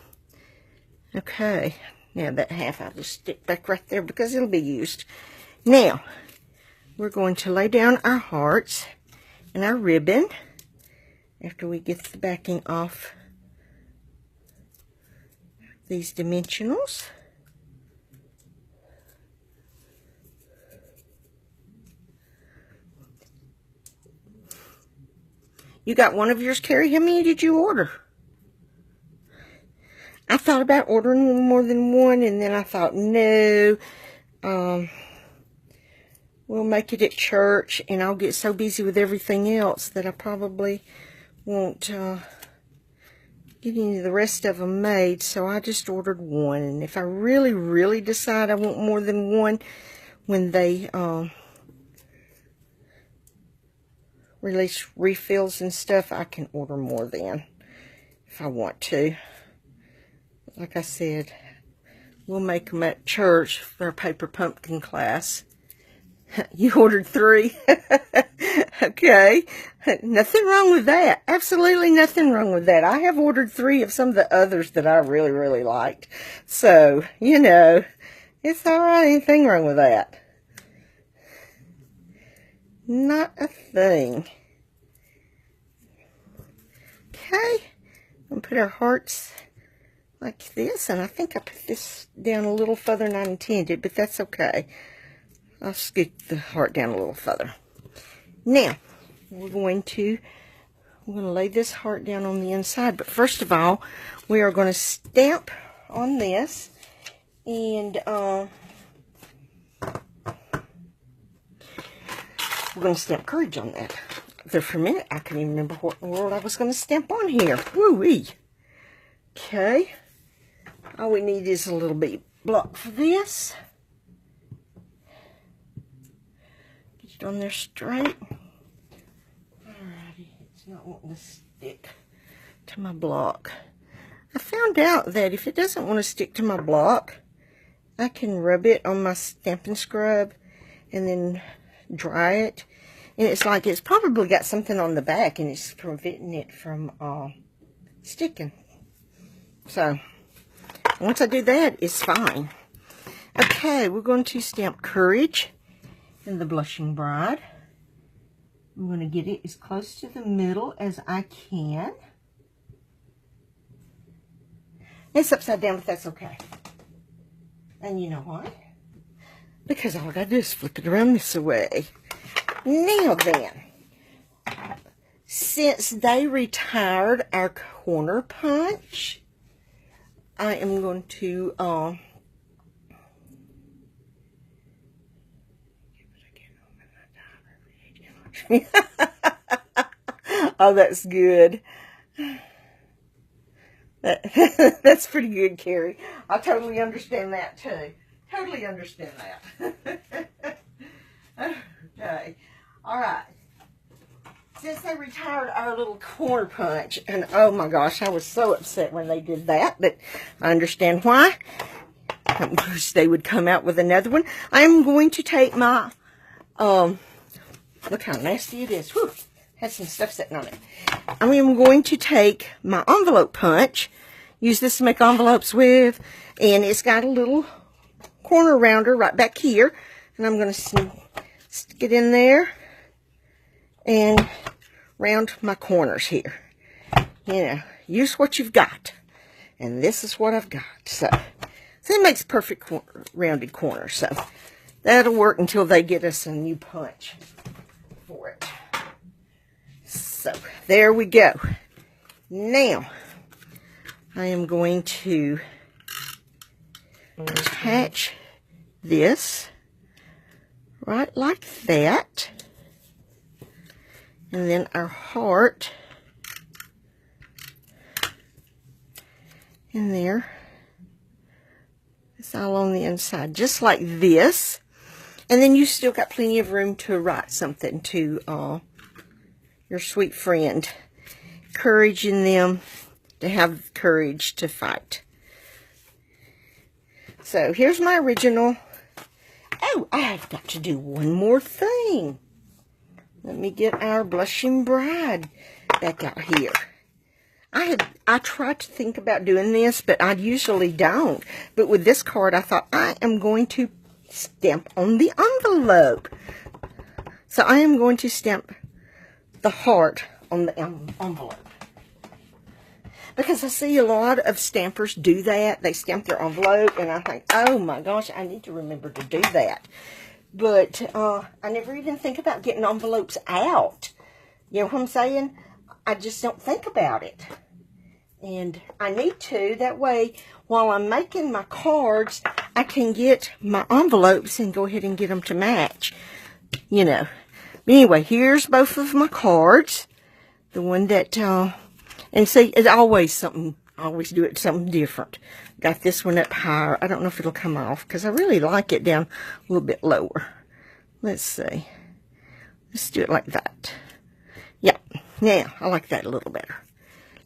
A: Okay. Now that half I'll just stick back right there because it'll be used. Now, we're going to lay down our hearts and our ribbon after we get the backing off these dimensionals. You got one of yours, Carrie? How many did you order? I thought about ordering more than one, and then I thought, no, we'll make it at church, and I'll get so busy with everything else that I probably won't get any of the rest of them made, so I just ordered one. And if I really, really decide I want more than one, when they release refills and stuff, I can order more then if I want to. Like I said, we'll make them at church for our paper pumpkin class. You ordered 3? Okay. Nothing wrong with that. Absolutely nothing wrong with that. I have ordered 3 of some of the others that I really, really liked. So, you know, it's alright. Anything wrong with that. Not a thing. Okay. I'm going to put our hearts like this, and I think I put this down a little further than I intended, but that's okay. I'll scoot the heart down a little further. Now, we're going to lay this heart down on the inside, but first of all, we are going to stamp on this, and we're going to stamp courage on that. There for a minute, I couldn't even remember what in the world I was going to stamp on here. Woo-wee. Okay. All we need is a little bit block for this. Get it on there straight. Alrighty. It's not wanting to stick to my block. I found out that if it doesn't want to stick to my block, I can rub it on my Stampin' scrub and then dry it. And it's like it's probably got something on the back and it's preventing it from sticking. So, once I do that, it's fine. Okay, we're going to stamp Courage and the Blushing Bride. I'm going to get it as close to the middle as I can. It's upside down, but that's okay. And you know why? Because all I got to do is flip it around this way. Now then, since they retired our corner punch, I am going to oh, that's good. That's pretty good, Carrie. I totally understand that too. Totally understand that. Okay. All right. Since they retired our little corner punch, and oh my gosh, I was so upset when they did that, but I understand why. I wish they would come out with another one. I'm going to take my, look how nasty it is. Whew, has some stuff sitting on it. I am going to take my envelope punch, use this to make envelopes with, and it's got a little corner rounder right back here, and I'm going to stick it in there and round my corners here. You know, use what you've got. And this is what I've got. So it makes perfect rounded corners. So that'll work until they get us a new punch for it. So there we go. Now, I am going to attach this right like that. And then our heart in there. It's all on the inside, just like this. And then you still got plenty of room to write something to your sweet friend, encouraging them to have courage to fight. So here's my original. Oh, I've got to do one more thing. Let me get our blushing bride back out here. I tried to think about doing this, but I usually don't. But with this card, I thought I am going to stamp on the envelope. So I am going to stamp the heart on the envelope. Because I see a lot of stampers do that. They stamp their envelope, and I think, oh my gosh, I need to remember to do that. But I never even think about getting envelopes out. You know what I'm saying? I just don't think about it. And I need to. That way, while I'm making my cards, I can get my envelopes and go ahead and get them to match. You know. But anyway, here's both of my cards. The one that, and see, it's always something, I always do it something different. Got this one up higher. I don't know if it'll come off, because I really like it down a little bit lower. Let's see. Let's do it like that. Yeah, now, I like that a little better.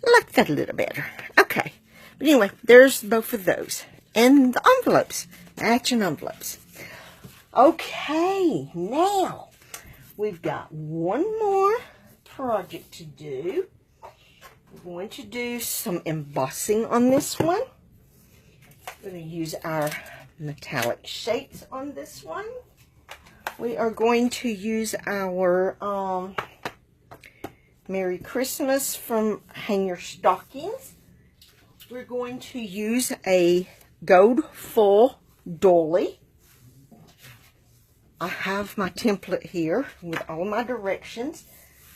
A: I like that a little better. Okay. But anyway, there's both of those. And the envelopes. Matching envelopes. Okay, now, we've got one more project to do. We're going to do some embossing on this one. We're going to use our metallic shapes on this one. We are going to use our Merry Christmas from Hang Your Stockings. We're going to use a gold foil dolly. I have my template here with all my directions.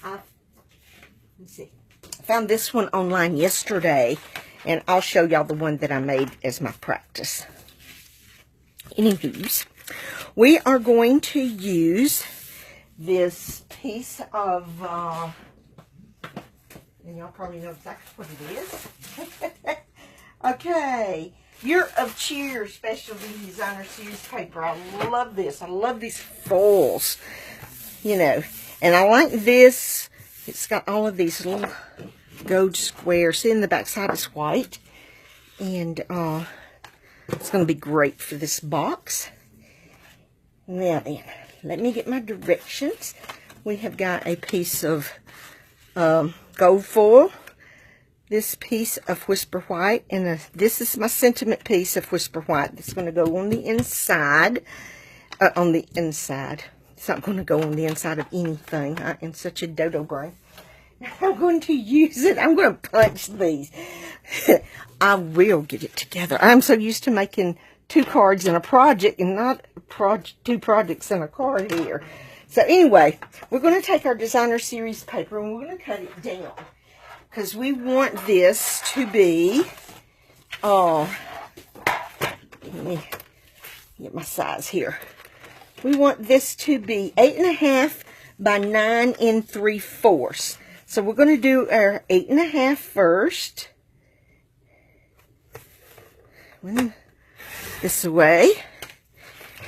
A: Let's see. I found this one online yesterday, and I'll show y'all the one that I made as my practice. Anywho's, we are going to use this piece of, and y'all probably know exactly what it is. Okay, Year of Cheer Specialty Designer Series paper. I love this. I love these foils, you know, and I like this. It's got all of these little gold squares. See, in the back side is white. And it's going to be great for this box. Now then, let me get my directions. We have got a piece of gold foil. This piece of Whisper White. And this is my sentiment piece of Whisper White. It's going to go on the inside. It's not going to go on the inside of anything. I am such a dodo brain. I'm going to use it. I'm going to punch these. I will get it together. I'm so used to making 2 cards in a project and not 2 projects in a card here. So anyway, we're going to take our designer series paper and we're going to cut it down. Because we want this to be, let me get my size here. We want this to be 8.5 by 9 3/4. So we're going to do our 8.5 first. This way.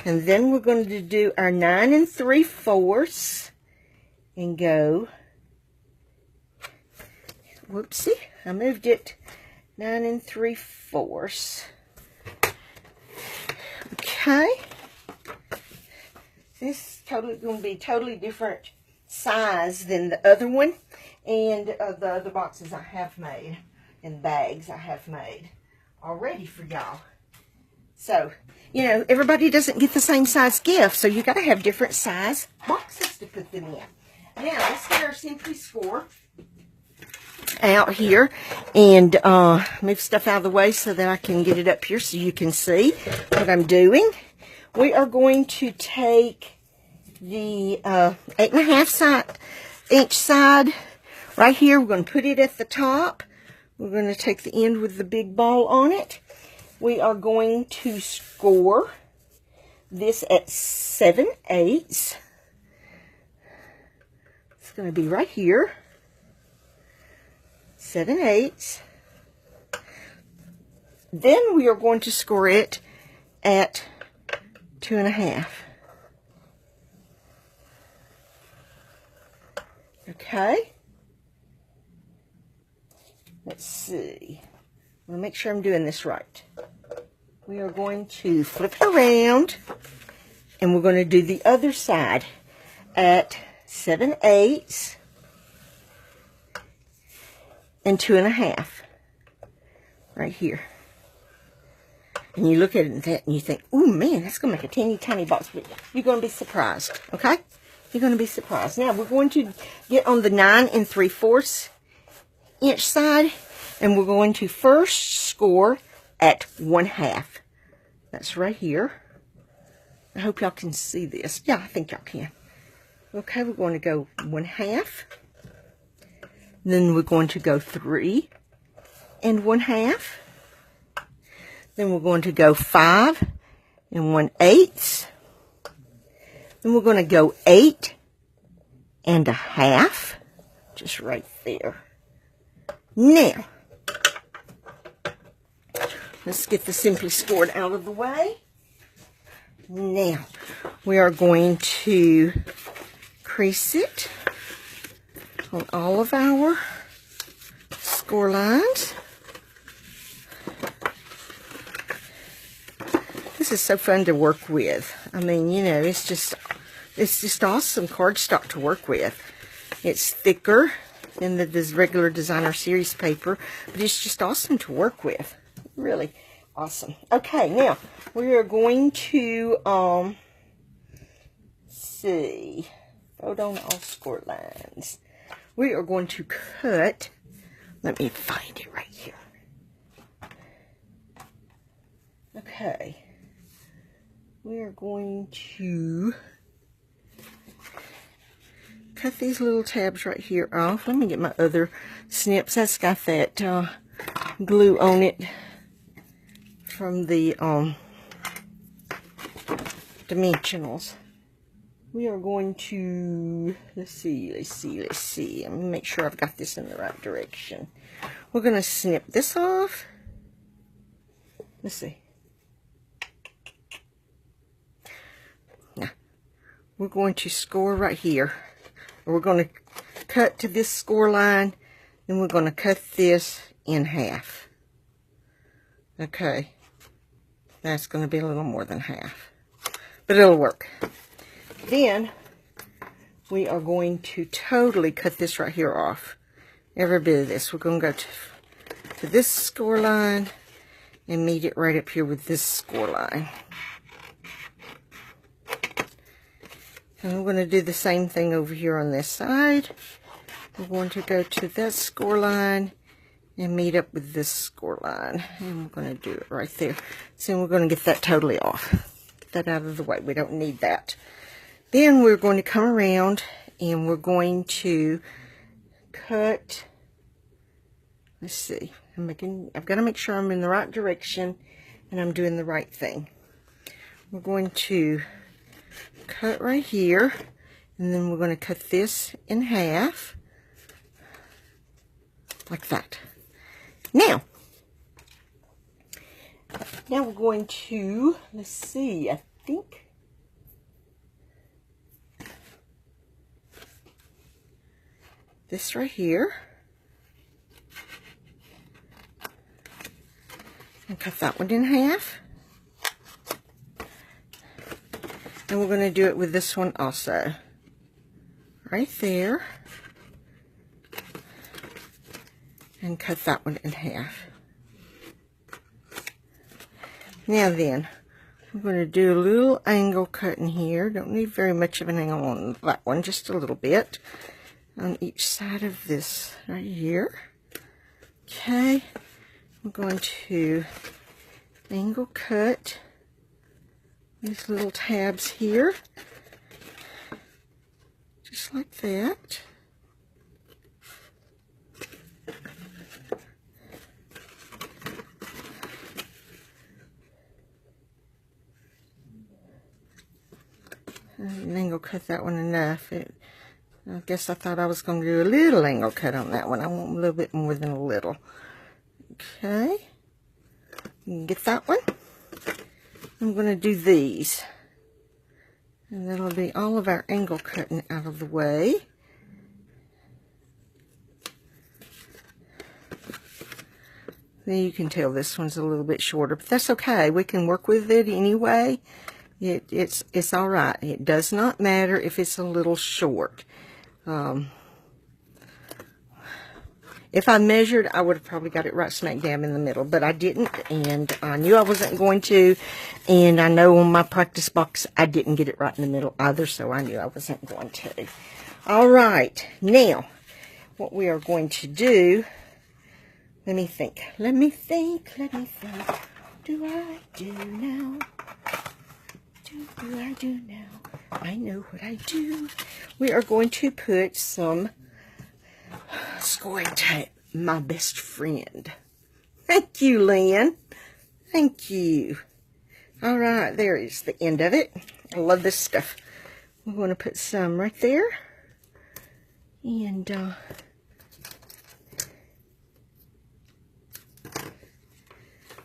A: And then we're going to do our 9 3/4 and go, whoopsie, I moved it, 9 3/4. Okay. This is totally going to be totally different size than the other one and the other boxes I have made and bags I have made already for y'all. So, you know, everybody doesn't get the same size gift, so you got to have different size boxes to put them in. Now, let's get our Simply Score out here and move stuff out of the way so that I can get it up here so you can see what I'm doing. We are going to take the 8.5 inch side right here. We're going to put it at the top. We're going to take the end with the big ball on it. We are going to score this at 7/8. It's going to be right here. 7/8. Then we are going to score it at 2.5. Okay. Let's see. I want to make sure I'm doing this right. We are going to flip it around, and we're going to do the other side at 7/8 and 2.5 right here. And you look at that and you think, oh man, that's going to make a teeny tiny box. But you're going to be surprised, okay? You're going to be surprised. Now we're going to get on the 9 3/4 inch side, and we're going to first score at 1/2. That's right here. I hope y'all can see this. Yeah, I think y'all can. Okay, we're going to go 1/2. Then we're going to go 3 1/2. Then we're going to go 5 1/8. Then we're going to go 8 1/2. Just right there. Now, let's get the Simply Scored out of the way. Now, we are going to crease it on all of our score lines. This is so fun to work with. I mean, you know, it's just awesome cardstock to work with. It's thicker than the regular designer series paper, but it's just awesome to work with. Really awesome. Okay, now we are going to see, photo on all score lines. We are going to cut. Let me find it right here. Okay, we are going to cut these little tabs right here off. Let me get my other snips. That's got that glue on it from the dimensionals. We are going to, let's see. Let me make sure I've got this in the right direction. We're going to snip this off. Let's see. Now, we're going to score right here. We're going to cut to this score line, then we're going to cut this in half. Okay, that's going to be a little more than half, but it'll work. Then we are going to totally cut this right here off. Every bit of this. We're going to go to this score line and meet it right up here with this score line. And I'm going to do the same thing over here on this side. We're going to go to that score line and meet up with this score line. And we're going to do it right there. So we're going to get that totally off. Get that out of the way. We don't need that. Then we're going to come around and we're going to cut. Let's see. I've got to make sure I'm in the right direction and I'm doing the right thing. We're going to cut right here, and then we're going to cut this in half like that. Now we're going to, let's see, I think this right here, and cut that one in half. And we're going to do it with this one also. Right there. And cut that one in half. Now then, we're going to do a little angle cut in here. Don't need very much of an angle on that one, just a little bit. On each side of this right here. Okay. I'm going to angle cut these little tabs here, just like that. cut that one enough. I guess I thought I was going to do a little angle cut on that one. I want a little bit more than a little. Okay. You can get that one. I'm going to do these. And that'll be all of our angle cutting out of the way. Then you can tell this one's a little bit shorter, but that's okay. We can work with it anyway. It's all right. It does not matter if it's a little short. If I measured, I would have probably got it right smack dab in the middle, but I didn't, and I knew I wasn't going to, and I know on my practice box I didn't get it right in the middle either, so I knew I wasn't going to. All right, now, what we are going to do, let me think. What do I do now? What do I do now? I know what I do. We are going to put some scoring tape, my best friend. Thank you, Lynn. Thank you. All right, there is the end of it. I love this stuff. We're going to put some right there. And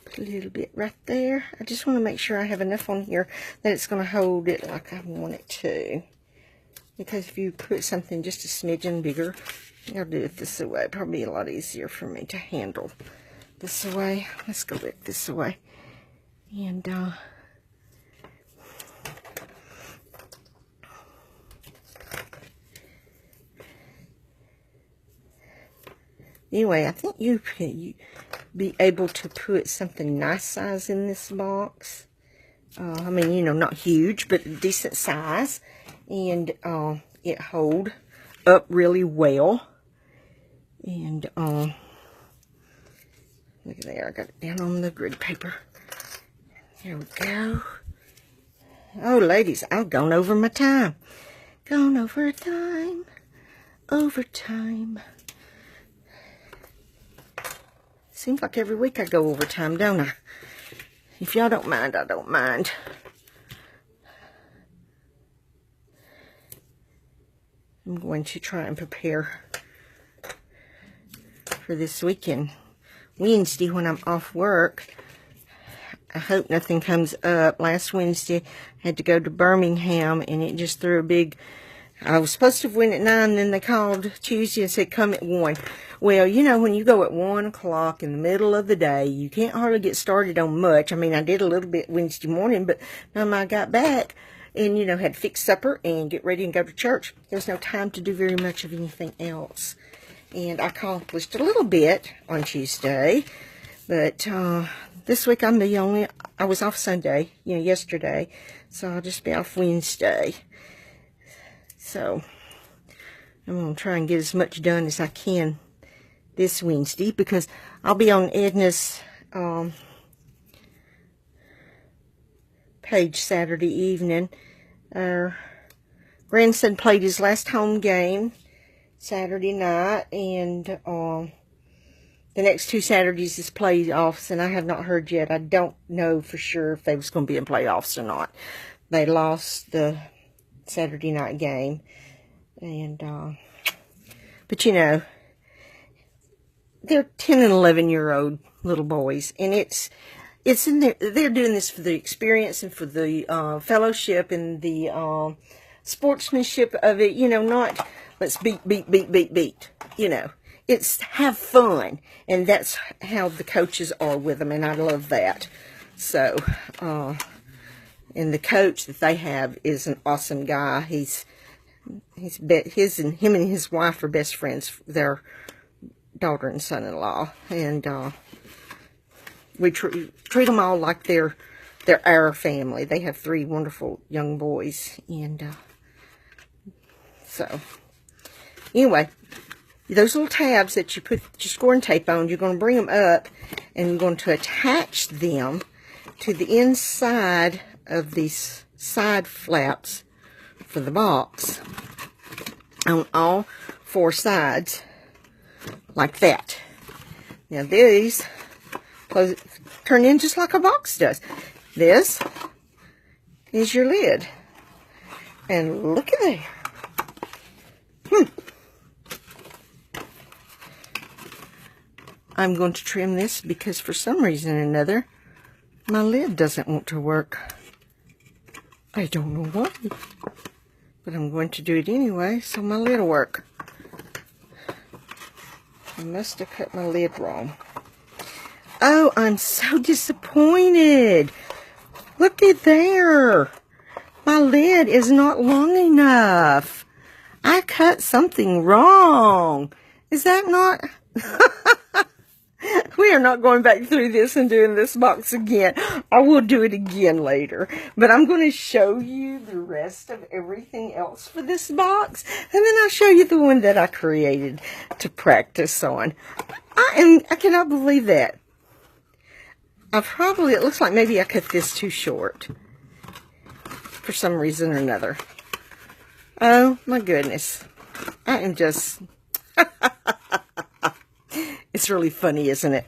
A: put a little bit right there. I just want to make sure I have enough on here that it's going to hold it like I want it to. Because if you put something just a smidgen bigger, I'll do it this way. Probably a lot easier for me to handle this way. Let's go back this way. And anyway, I think you be able to put something nice size in this box. I mean, you know, not huge, but decent size. And it hold up really well. And look at there, I got it down on the grid paper. There we go. Oh, ladies, I've gone over my time. Gone over time. Overtime. Seems like every week I go overtime, don't I? If y'all don't mind, I don't mind. I'm going to try and prepare for this weekend. Wednesday when I'm off work. I hope nothing comes up. Last Wednesday I had to go to Birmingham and it just threw a big... I was supposed to win at 9, then they called Tuesday and said come at 1. Well, you know, when you go at 1 o'clock in the middle of the day, you can't hardly get started on much. I mean, I did a little bit Wednesday morning, but by the time I got back and, you know, had to fix supper and get ready and go to church, there was no time to do very much of anything else. And I accomplished a little bit on Tuesday, but this week I'm the only... I was off Sunday, you know, yesterday, so I'll just be off Wednesday. So, I'm going to try and get as much done as I can this Wednesday, because I'll be on Edna's page Saturday evening. Our grandson played his last home game Saturday night, and the next 2 Saturdays is playoffs, and I have not heard yet. I don't know for sure if they was going to be in playoffs or not. They lost the Saturday night game, and but you know, they're 10 and 11-year-old little boys, and it's in there. They're doing this for the experience and for the fellowship and the sportsmanship of it. You know, not let's beat. You know, it's have fun, and that's how the coaches are with them, and I love that. So, and the coach that they have is an awesome guy. Him and his wife are best friends. Their daughter and son-in-law, and we treat them all like they're our family. They have 3 wonderful young boys, and so anyway, those little tabs that you put your scoring tape on, you're going to bring them up, and you're going to attach them to the inside of these side flaps for the box on all 4 sides, like that. Now these turn in just like a box does. This is your lid. And look at there. I'm going to trim this because for some reason or another, my lid doesn't want to work. I don't know why. But I'm going to do it anyway, so my lid will work. I must have cut my lid wrong. Oh, I'm so disappointed. Look at there. My lid is not long enough. I cut something wrong. Is that not... We are not going back through this and doing this box again. I will do it again later. But I'm going to show you the rest of everything else for this box. And then I'll show you the one that I created to practice on. I cannot believe that. It looks like maybe I cut this too short. For some reason or another. Oh my goodness. I am just... It's really funny, isn't it?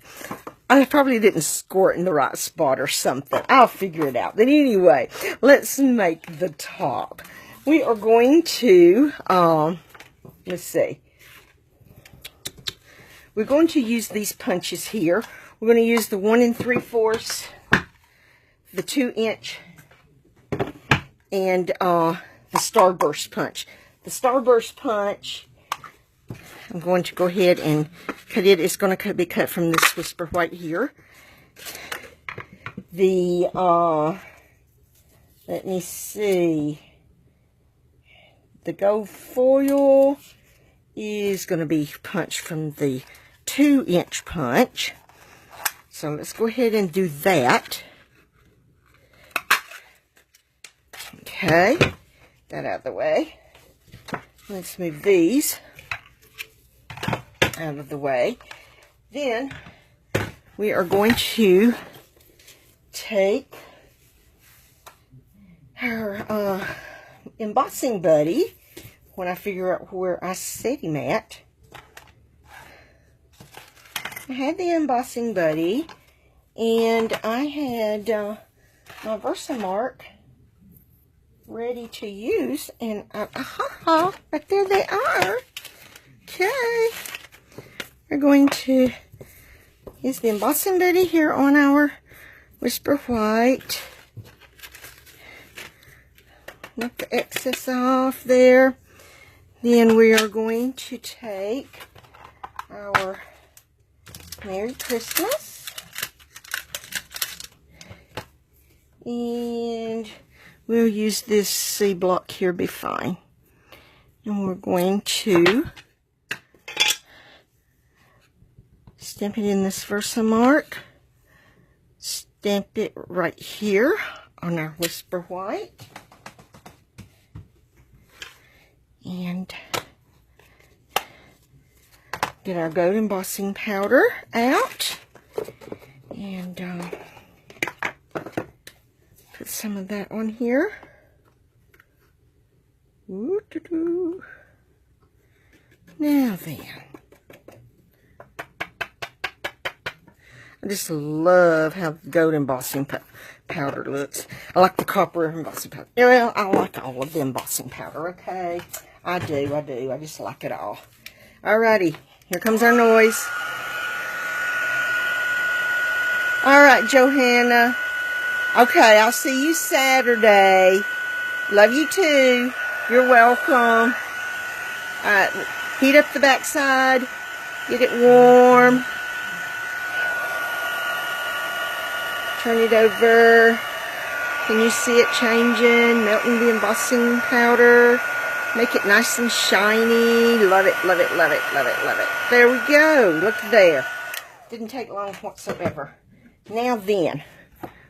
A: I probably didn't score it in the right spot or something. I'll figure it out. But anyway, let's make the top. We are going to, let's see. We're going to use these punches here. We're going to use the 1 3/4, the 2-inch, and the Starburst punch. The Starburst punch, I'm going to go ahead and cut it. It's going to be cut from this Whisper White here. The, let me see. The gold foil is going to be punched from the 2-inch punch. So let's go ahead and do that. Okay, that out of the way. Let's move these out of the way. Then we are going to take our embossing buddy when I figure out where I set him at. I had the embossing buddy and I had my Versamark ready to use, and right there they are. Okay. We're going to use the embossing buddy here on our Whisper White. Knock the excess off there. Then we are going to take our Merry Christmas. And we'll use this C block here, be fine. And we're going to stamp it in this Versamark. Stamp it right here on our Whisper White. And get our gold embossing powder out. And put some of that on here. Woo-doo-doo. Now then. I just love how the gold embossing powder looks. I like the copper embossing powder. Well, I like all of the embossing powder, okay? I do. I just like it all. Alrighty, here comes our noise. Alright, Johanna. Okay, I'll see you Saturday. Love you too. You're welcome. Alright, heat up the backside. Get it warm. Turn it over. Can you see it changing? Melting the embossing powder. Make it nice and shiny. Love it, love it, love it, love it, love it. There we go. Look there. Didn't take long whatsoever. Now then,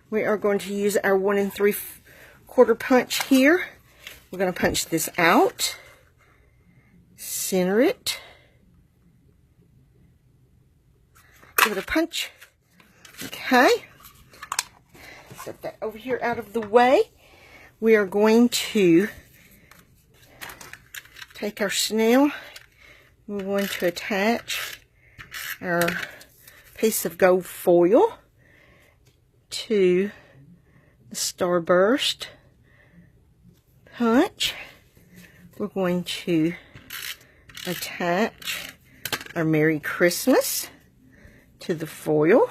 A: we are going to use our 1 3/4 punch here. We're going to punch this out. Center it. Give it a punch. Okay. Set that over here out of the way. We are going to take our snail. We're going to attach our piece of gold foil to the Starburst punch, we're going to attach our Merry Christmas to the foil.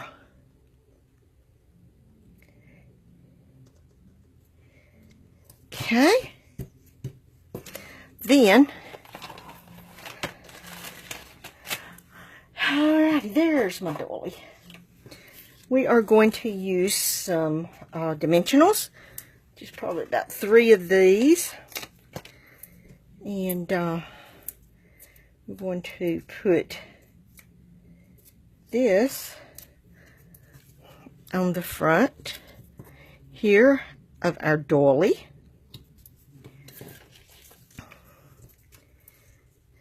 A: Okay. Then, alrighty, there's my dolly. We are going to use some dimensionals, just probably about 3 of these. And we're going to put this on the front here of our dolly.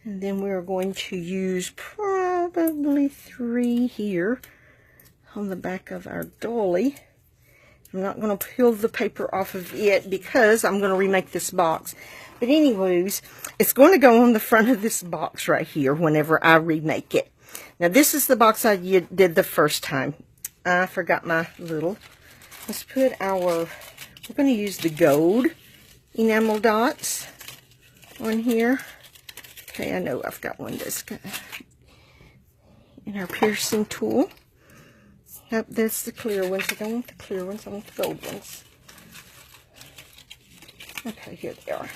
A: And then we're going to use probably 3 here on the back of our dolly. I'm not going to peel the paper off of it because I'm going to remake this box. But anyways, it's going to go on the front of this box right here whenever I remake it. Now this is the box I did the first time. I forgot my little. Let's put our, we're going to use the gold enamel dots on here. Okay, I know I've got one that's got in our piercing tool. Nope, that's the clear ones. I don't want the clear ones, I want the gold ones. Okay, here they are.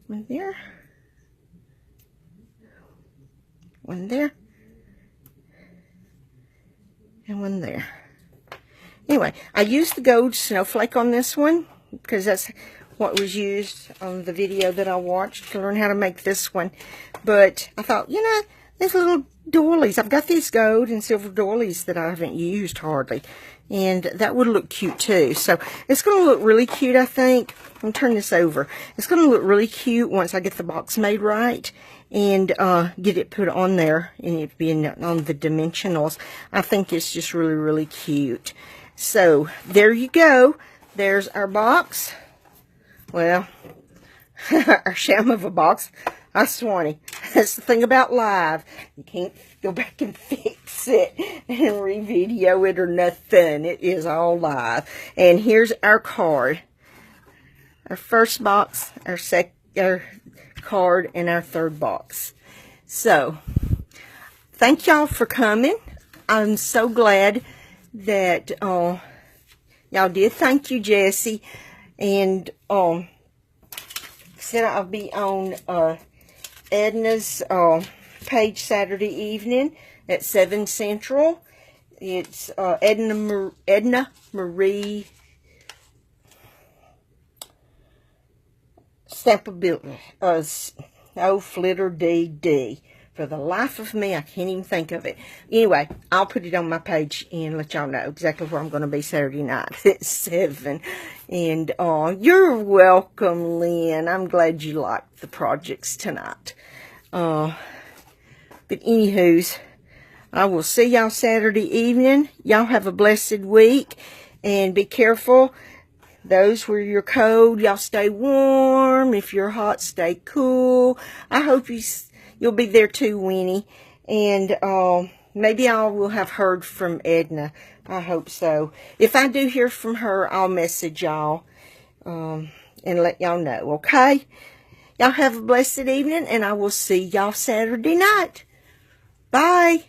A: One there. One there. And one there. Anyway, I used the gold snowflake on this one because that's what was used on the video that I watched to learn how to make this one. But I thought, you know, these little doilies, I've got these gold and silver doilies that I haven't used hardly. And that would look cute too. So it's going to look really cute, I think. I'm going to turn this over. It's going to look really cute once I get the box made right and get it put on there and it being on the dimensionals. I think it's just really, really cute. So there you go. There's our box. Well, our sham of a box. I swanny. That's the thing about live. You can't go back and fix it and re-video it or nothing. It is all live. And here's our card. Our first box, our card, and our third box. So, thank y'all for coming. I'm so glad that y'all did. Thank you, Jessie. And said I'll be on Edna's page Saturday evening at 7 Central. It's Edna Marie Stampability. Flitter DD. For the life of me, I can't even think of it. Anyway, I'll put it on my page and let y'all know exactly where I'm going to be Saturday night at 7. And you're welcome, Lynn. I'm glad you liked the projects tonight. But anywho's, I will see y'all Saturday evening. Y'all have a blessed week. And be careful. Those were your code. Y'all stay warm. If you're hot, stay cool. I hope you'll be there too, Winnie. And maybe I will have heard from Edna. I hope so. If I do hear from her, I'll message y'all and let y'all know, okay? Y'all have a blessed evening, and I will see y'all Saturday night. Bye.